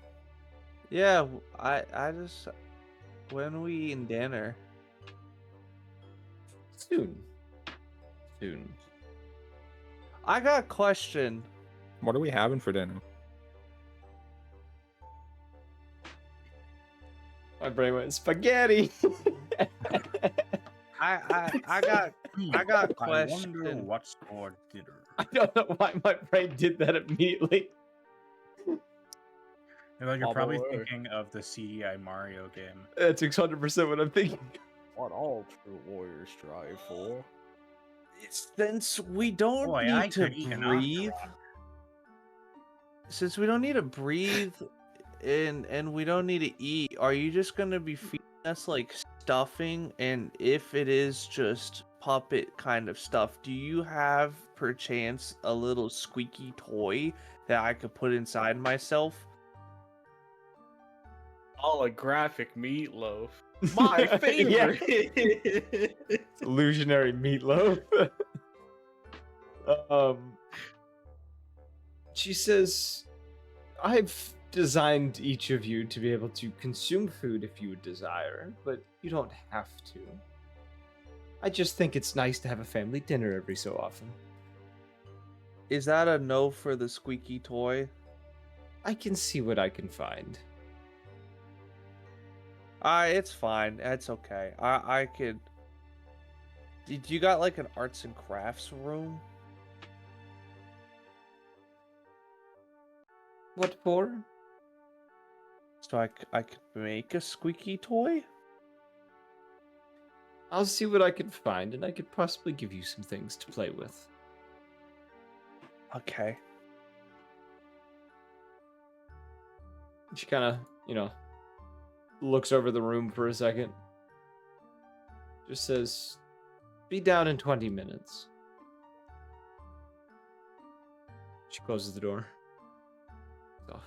Yeah, I just... When are we eating dinner? Soon. I got a question. What are we having for dinner? My brain went spaghetti. I got a question. I wonder what's for dinner. I don't know why my brain did that immediately. You're probably thinking of the CDI Mario game. That's 600% what I'm thinking. What all true warriors strive for. Since we don't need to breathe, since we don't need to breathe and we don't need to eat, are you just gonna be feeding us like stuffing? And if it is just puppet kind of stuff, do you have perchance a little squeaky toy that I could put inside myself? Holographic meatloaf. My favorite. Illusionary meatloaf. She says, I've designed each of you to be able to consume food if you desire, but you don't have to. I just think it's nice to have a family dinner every so often. Is that a no for the squeaky toy? I can see what I can find. It's fine. It's okay. I could. Did you got like an arts and crafts room? What for? So I could make a squeaky toy? I'll see what I can find, and I could possibly give you some things to play with. Okay. She kind of, looks over the room for a second. Just says, be down in 20 minutes. She closes the door. So,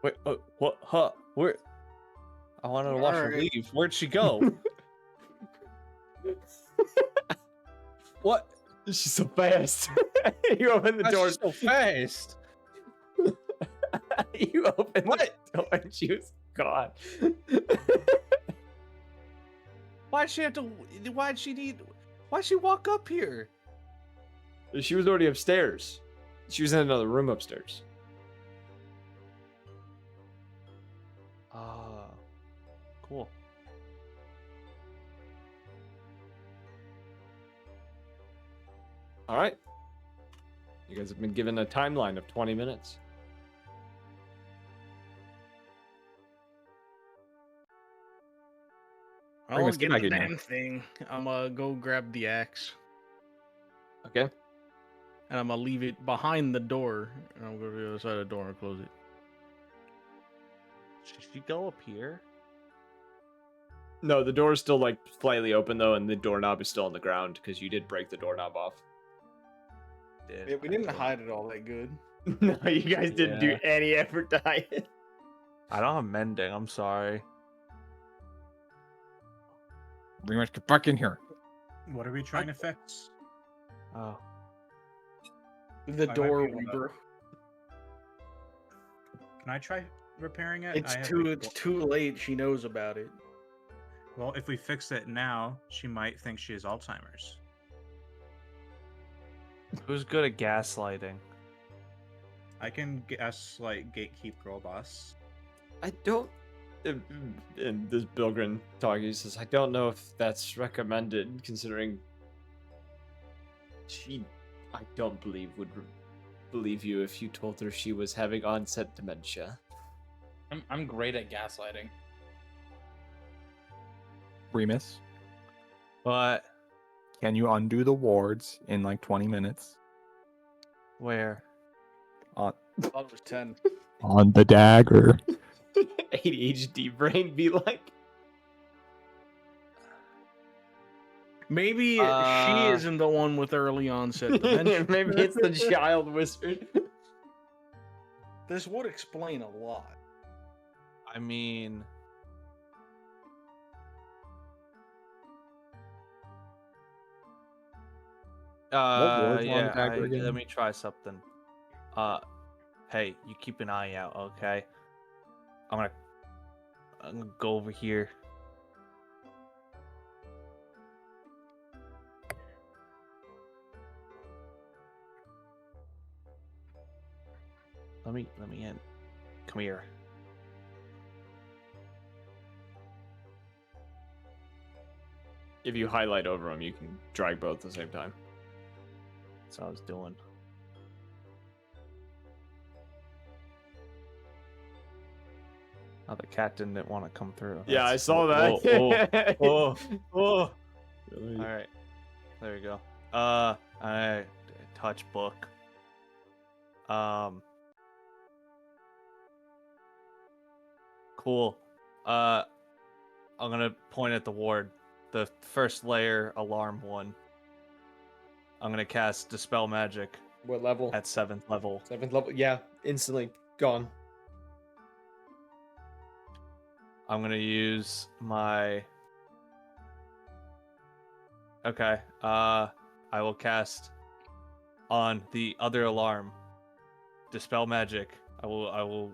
Wait, what? Huh? Where? I wanted to watch her Alright. leave. Where'd she go? What? she's so fast. You open the Why's door. she so fast? You open the door and she was gone. Why'd she have to? Why'd she walk up here? She was already upstairs. She was in another room upstairs. Ah, cool. All right. You guys have been given a timeline of 20 minutes. I Bring won't us get back the in here. damn thing. I'm gonna go grab the axe. Okay. And I'm gonna leave it behind the door. And I'm gonna go to the other side of the door and close it. Should she go up here? No, the door is still like slightly open though, and the doorknob is still on the ground because you did break the doorknob off. Yeah, we didn't hide it all that good. No, you guys didn't do Yeah. any effort to hide it. I don't have mending. I'm sorry. Bring us back in here. What are we trying to fix? Oh, The might door be able we to- broke. Can I try repairing it? It's I have too. the- It's too late. She knows about it. Well, if we fix it now, she might think she has Alzheimer's. who's good at gaslighting? I can guess like gatekeep girl boss. I don't. And this Bilgrin talking says, I don't know if that's recommended, considering she, I don't believe, would believe you if you told her she was having onset dementia. I'm great at gaslighting. Remus, But can you undo the wards in like 20 minutes? where? On, I thought it was 10. on the dagger. ADHD brain be like, Maybe she Uh, isn't the one with early onset dementia. maybe it's the child wizard. This would explain a lot. I mean, wards were on the yeah. dagger again? Let me try something. Hey, you keep an eye out, okay? I'm gonna go over here. Let me in. Come here. If you highlight over them, you can drag both at the same time. That's what I was doing. Oh, the cat didn't want to come through. Yeah, I That's- saw that. Oh. Really? All right, there we go. I touch book. Cool. I'm gonna point at the ward. The first layer alarm one. I'm gonna cast Dispel Magic What level? at 7th level. 7th level. Yeah, instantly gone. I'm gonna use my. Okay. I will cast on the other alarm. Dispel Magic. I will.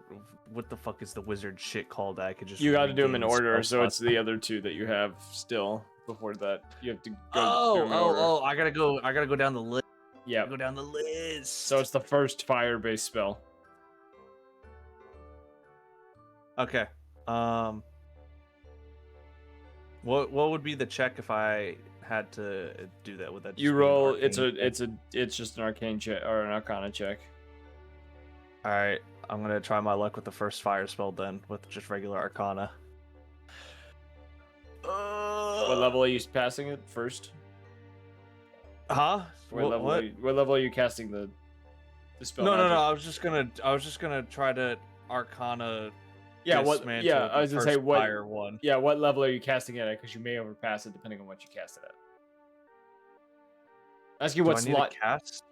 What the fuck is the wizard shit called? I could just. You got to do them in regain order, spell so it's slots. the other two that you have still before that. You have to go. do 'em in order. Oh! I gotta go down the list. Yeah. Go down the list. So it's the first fire-based spell. Okay. What would be the check if I had to do that? Would that just You be an roll. arcane check? It's just an arcane check or an arcana check. All right. I'm gonna try my luck with the first fire spell then, with just regular arcana. What level are you passing it first? Huh? What level are you casting the spell? No. magic? I was just gonna try to arcana. Yeah. What? dismantle Yeah. the I was gonna say first what. fire one. Yeah. What level are you casting it at? Because you may overpass it depending on what you cast it at. Ask you Do what I need slot. to cast?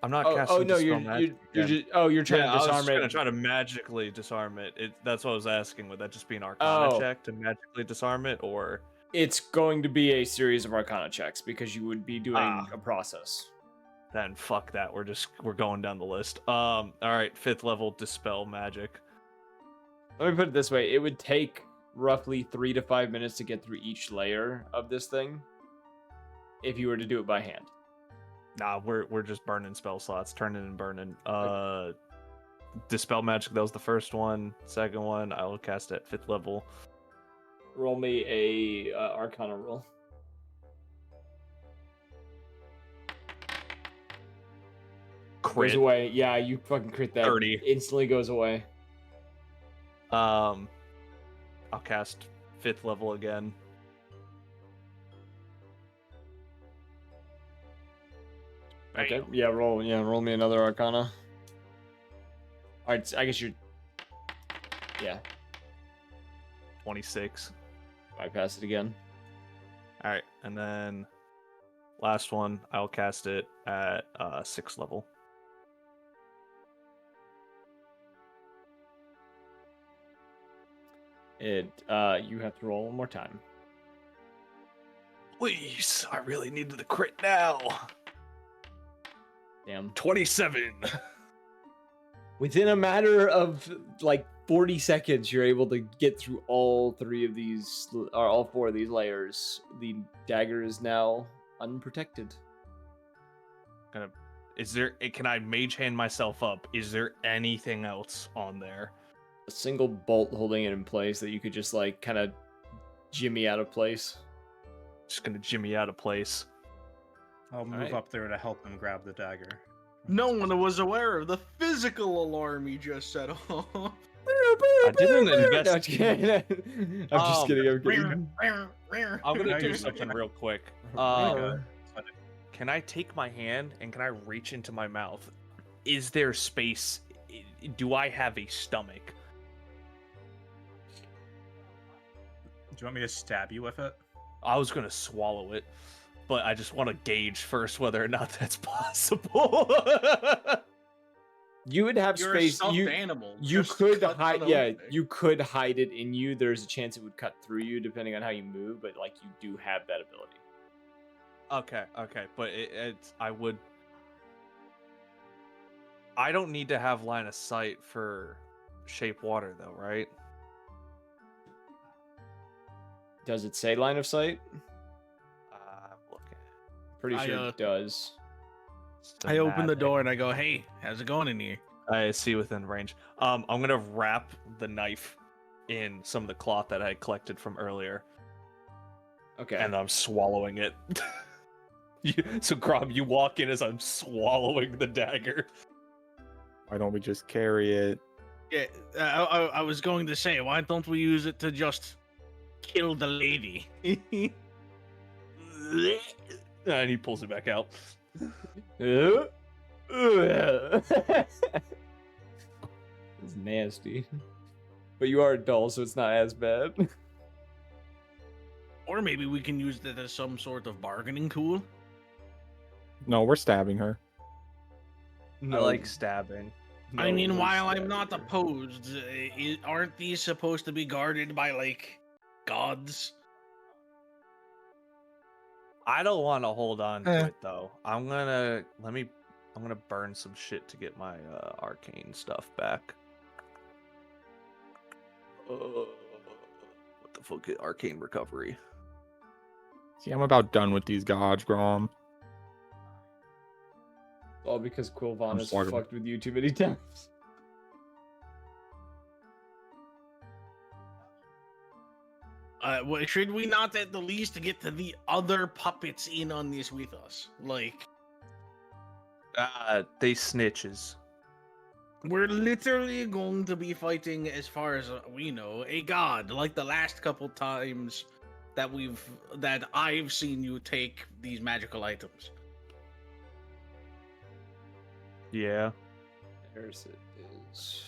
I'm not Oh, casting. no, Dispel you're Magic you're again. just. Oh, you're trying Yeah, to I was disarm just gonna it. try to magically disarm it. That's what I was asking. Would that just be an arcana Oh. check to magically disarm it, or? It's going to be a series of arcana checks because you would be doing Ah. a process. Then fuck that. We're going down the list. All right, 5th level Dispel Magic. Let me put it this way: it would take roughly 3 to 5 minutes to get through each layer of this thing if you were to do it by hand. Nah, we're just burning spell slots, turning and burning. Dispel Magic. That was the first one. Second one, I will cast at 5th level. Roll me a arcana roll. Crit. Goes away. Yeah, you fucking crit that. 30. Instantly goes away. I'll cast 5th level again. Okay. Yeah, roll me another arcana. Alright, I guess you're. Yeah, 26. bypass it again. All right, and then last one, I'll cast it at 6th level. You have to roll one more time. Please, I really needed the crit now. Damn. 27. Within a matter of like 40 seconds, you're able to get through all 3 of these, or all 4 of these layers. The dagger is now unprotected. Can I mage hand myself up? Is there anything else on there? A single bolt holding it in place that you could just like kind of jimmy out of place. Just gonna jimmy out of place. I'll move up there to help him grab the dagger. No one was aware of the physical alarm you just set off. I didn't invest. No, I'm just kidding. I'm just kidding. I'm kidding. I'm gonna Now do you're something real quick. Can I take my hand and can I reach into my mouth? Is there space? Do I have a stomach? Do you want me to stab you with it? I was gonna swallow it, but I just want to gauge first whether or not that's possible. You would have You're a space. stuffed You animal. you Just could cut hide. one Yeah, open. you could hide it in you. There's a chance it would cut through you depending on how you move, but like you do have that ability. Okay, but I don't need to have line of sight for shape water though, right? Does it say line of sight? I'm looking. Pretty I, sure it does. I open the door and I go, "Hey, how's it going in here?" I see within range. I'm gonna wrap the knife in some of the cloth that I had collected from earlier, Okay. and I'm swallowing it. So, Grom, you walk in as I'm swallowing the dagger. Why don't we just carry it? Yeah, I was going to say, why don't we use it to just kill the lady? And he pulls it back out. It's nasty. but you are dull, so it's not as bad. Or maybe we can use that as some sort of bargaining tool. No, we're stabbing her. I like stabbing. I mean, we're while I'm stabbing not her. opposed, aren't these supposed to be guarded by, like, gods? I don't want to hold on to it though. I'm gonna burn some shit to get my arcane stuff back. What the fuck is arcane recovery? See, I'm about done with these gods, Grom. All because Quilvan I'm has sorry. fucked with you too many times. Should we not at the least get to the other puppets in on this with us? Like, They snitches. we're literally going to be fighting, as far as we know, a god. Like the last couple times that I've seen you take these magical items. Yeah. There's it is.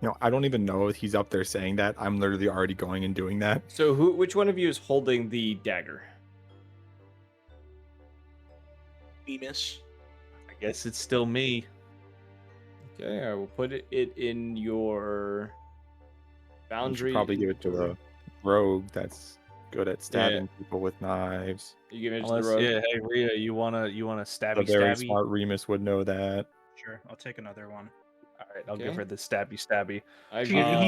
You know, I don't even know if he's up there saying that. I'm literally already going and doing that. So which one of you is holding the dagger? Venus. I guess it's still me. Okay, I will put it in your You boundary. should probably give it to a rogue that's good at stabbing people with knives. You give it to the Unless, rogue. yeah, hey Rhea, you wanna A stabby very stabby? smart Remus would know that. Sure, I'll take another one. All right, I'll give Okay. her the stabby.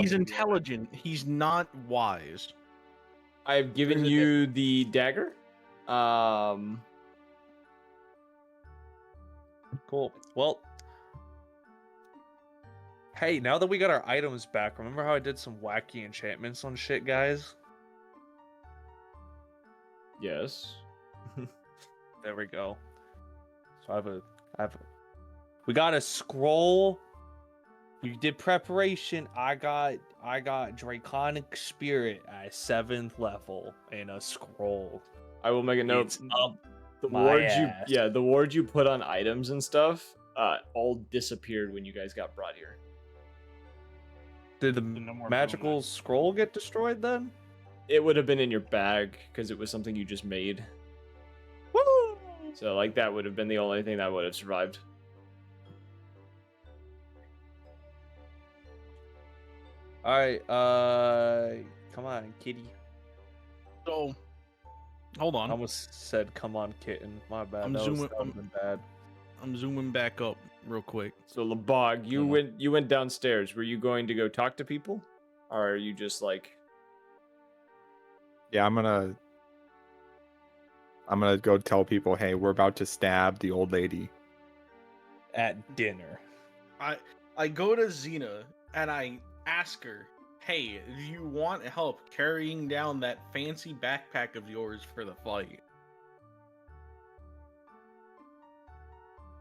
He's intelligent. He's not wise. I've given you the dagger. Cool. Well, hey, now that we got our items back, remember how I did some wacky enchantments on shit, guys? Yes. There we go. So we got a scroll. You did preparation. I got Draconic Spirit at 7th level and a scroll. I will make a note. It's up The my wards ass. the wards you put on items and stuff, all disappeared when you guys got brought here. Did the No more magical bonus. scroll get destroyed then? It would have been in your bag because it was something you just made. Woo! So like that would have been the only thing that would have survived. All right, come on, kitty. So, hold I on. almost said, "Come on, kitten." My bad. I'm that zooming- would have been bad. I'm zooming back up real quick. So Labog, you Uh-huh. went downstairs. Were you going to go talk to people, or are you just like? Yeah, I'm gonna go tell people, hey, we're about to stab the old lady. At dinner. I go to Xena and I ask her, "Hey, do you want help carrying down that fancy backpack of yours for the fight?"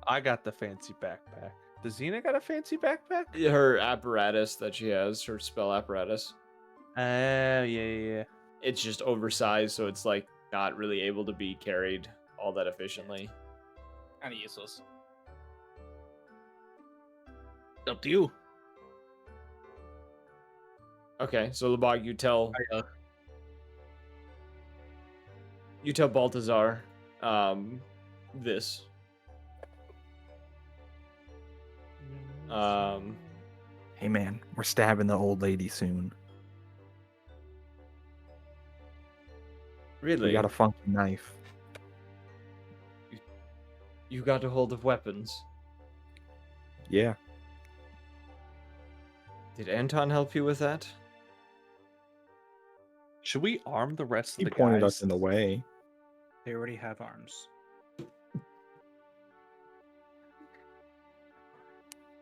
I got the fancy backpack. Does Xena got a fancy backpack? Her apparatus that she has, her spell apparatus. Yeah. It's just oversized, so it's like not really able to be carried all that efficiently. Kind of useless. Up to you. Okay, so Labog, you tell Baltazar this. Hey man, we're stabbing the old lady soon. Really? We got a funky knife. You got a hold of weapons. Yeah. Did Anton help you with that? Should we arm the rest He of the pointed guys? us in the way. They already have arms.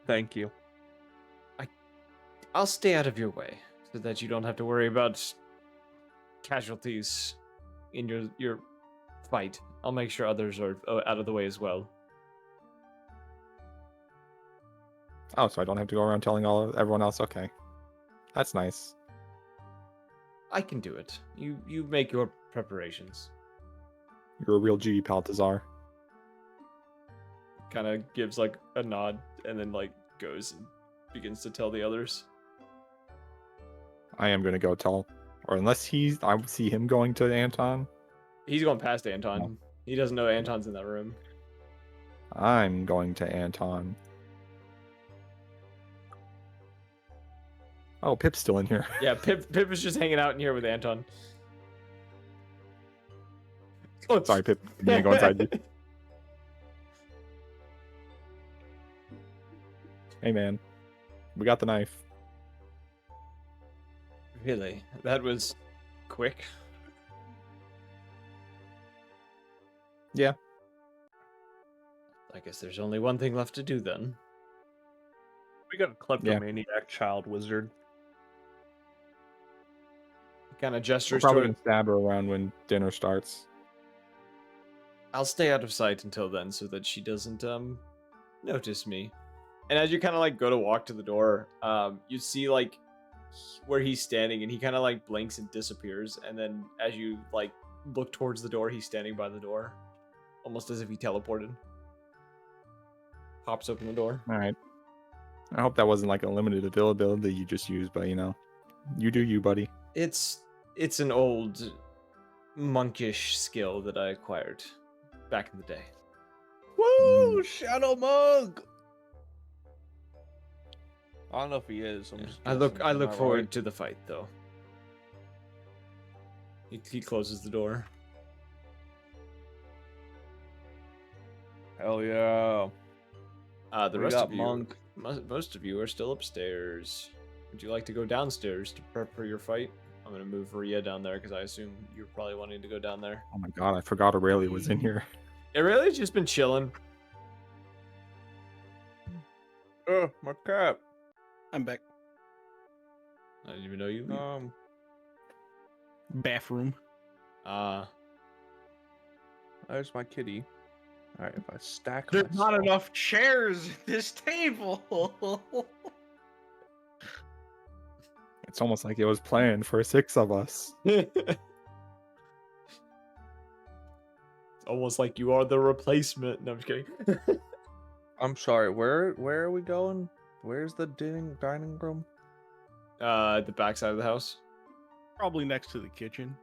Thank you. I'll stay out of your way so that you don't have to worry about casualties in your fight. I'll make sure others are out of the way as well. Oh, so I don't have to go around telling everyone else. Okay, that's nice. I can do it. You make your preparations. You're a real G, Baltazar. Kind of gives like a nod and then like goes and begins to tell the others. I am gonna go tell, or unless I would see him going to Anton. He's going past Anton. No. He doesn't know Anton's in that room. I'm going to Anton. Oh, Pip's still in here. Yeah, Pip is just hanging out in here with Anton. Oh, Sorry, Pip. I'm gonna go inside you. Hey, man. We got the knife. Really? That was quick. Yeah. I guess there's only one thing left to do then. We got a kleptomaniac child wizard. Kind of We're gestures probably toward. gonna stab her around when dinner starts. I'll stay out of sight until then, so that she doesn't notice me. And as you kind of like go to walk to the door, you see like where he's standing, and he kind of like blinks and disappears. And then as you like look towards the door, he's standing by the door, almost as if he teleported. Pops open the door. All right. I hope that wasn't like a limited availability you just used, but you know, you do you, buddy. It's an old monkish skill that I acquired back in the day. Woo! Shadow Monk! I don't know if he is. I'm just I look guessing. Am forward right? to the fight, though. He closes the door. Hell yeah. The We rest got of you, Monk. most of you are still upstairs. Would you like to go downstairs to prep for your fight? I'm gonna move Rhea down there because I assume you're probably wanting to go down there. Oh my god, I forgot Aurelia was in here. Aurelia's just been chilling. My cat. I'm back. I didn't even know you. Bathroom. There's my kitty. All right, if I stack. There's not myself- enough chairs at this table. It's almost like it was planned for 6 of us. It's almost like you are the replacement. No, I'm just kidding. I'm sorry. Where are we going? Where's the dining room? The backside of the house. Probably next to the kitchen.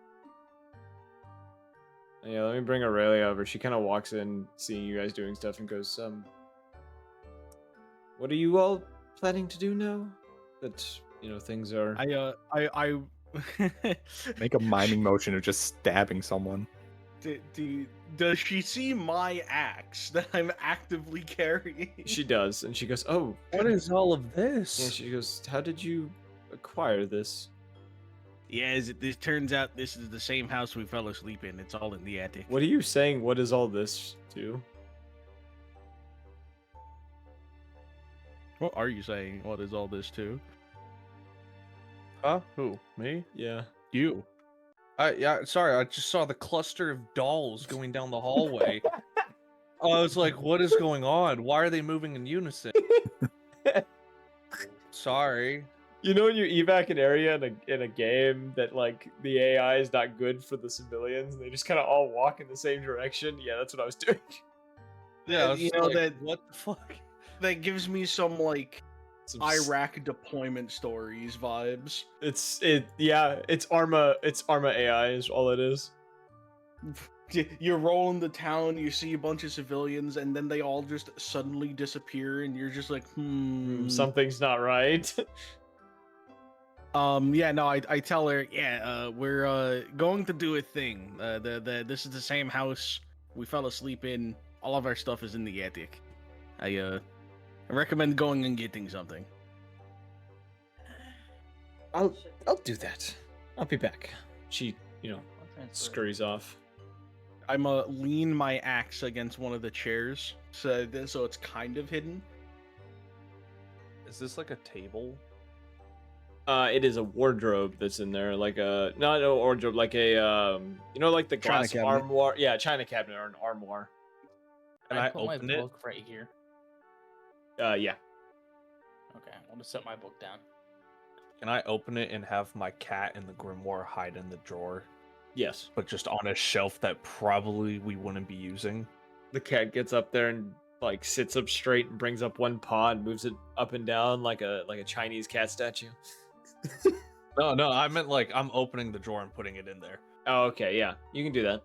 Yeah, let me bring Aurelia over. She kind of walks in, seeing you guys doing stuff, and goes, what are you all planning to do now? That, you know, things are... I Make a miming motion of just stabbing someone. Does she see my axe that I'm actively carrying? She does, and she goes, oh, What is all of this? yeah, she goes, how did you acquire this? Yeah, it turns out this is the same house we fell asleep in. It's all in the attic. What are you saying? What is all this to? What are you saying? What is all this to? Huh? Who? Me? Yeah. You. Yeah. Sorry, I just saw the cluster of dolls going down the hallway. I was like, "What is going on? Why are they moving in unison?" Sorry. You know when you evac an area in a game that like the AI is not good for the civilians and they just kind of all walk in the same direction? Yeah, that's what I was doing. Yeah, I was you just know like, that what the fuck? that gives me some like Some Iraq deployment stories vibes. It's Arma AI is all it is. You're rolling the town, you see a bunch of civilians, and then they all just suddenly disappear, and you're just like, Something's not right. Yeah, no, I tell her, we're going to do a thing. This is the same house we fell asleep in. All of our stuff is in the attic. I recommend going and getting something. I'll do that. I'll be back. She, scurries off. I'm lean my axe against one of the chairs, so it's kind of hidden. Is this like a table? It is a wardrobe that's in there, like a not a wardrobe, like a like the China glass cabinet. armoire. Yeah, china cabinet or an armoire. Can I I put my open it? book right here. Yeah. Okay, I'm gonna set my book down. Can I open it and have my cat and the grimoire hide in the drawer, Yes. but just on a shelf that probably we wouldn't be using? The cat gets up there and like sits up straight and brings up one paw and moves it up and down like a Chinese cat statue. No, I meant like I'm opening the drawer and putting it in there. Oh, okay, yeah, you can do that.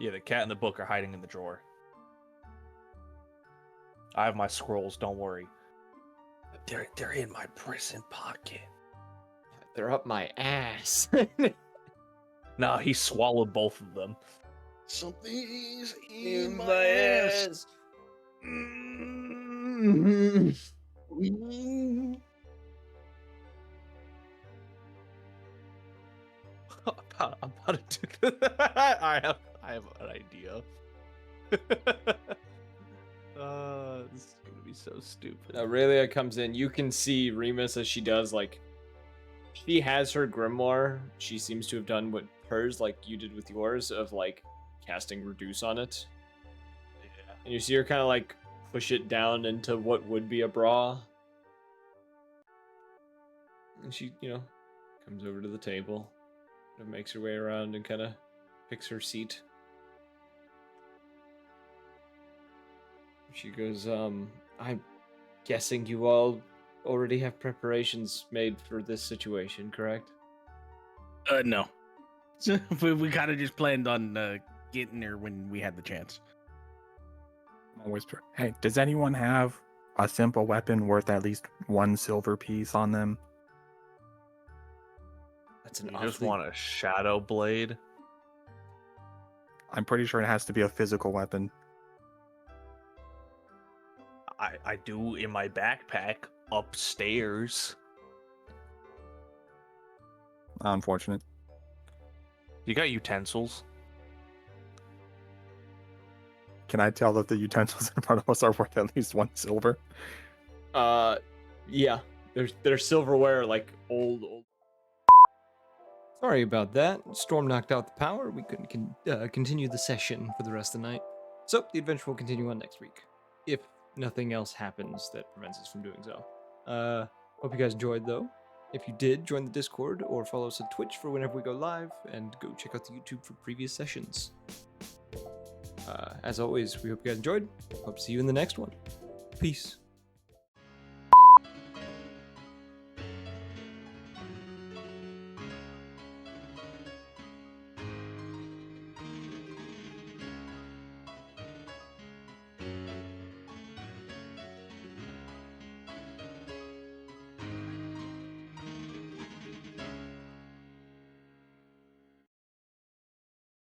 Yeah, the cat and the book are hiding in the drawer. I have my scrolls, don't worry. They're in my prison pocket. They're up my ass. Nah, he swallowed both of them. Something's in my ass. I'm about to do that. I have an idea. This is gonna be so stupid. Aurelia comes in. You can see Remus as she does, like, she has her grimoire. She seems to have done what hers, like you did with yours, of like casting reduce on it. Yeah. And you see her kind of like push it down into what would be a bra. And she, comes over to the table, and makes her way around and kind of picks her seat. She goes, I'm guessing you all already have preparations made for this situation, correct? No. we kind of just planned on getting there when we had the chance. I'll whisper, hey, does anyone have a simple weapon worth at least 1 silver piece on them? That's an You just want a shadow blade? I'm pretty sure it has to be a physical weapon. I do in my backpack upstairs. Unfortunate. You got utensils? Can I tell that the utensils in front of us are worth at least 1 silver? Yeah. They're silverware, like old. Sorry about that. Storm knocked out the power. We couldn't continue the session for the rest of the night. So the adventure will continue on next week, if nothing else happens that prevents us from doing so. Hope you guys enjoyed, though. If you did, join the Discord or follow us on Twitch for whenever we go live, and go check out the YouTube for previous sessions. As always, we hope you guys enjoyed. Hope to see you in the next one. Peace.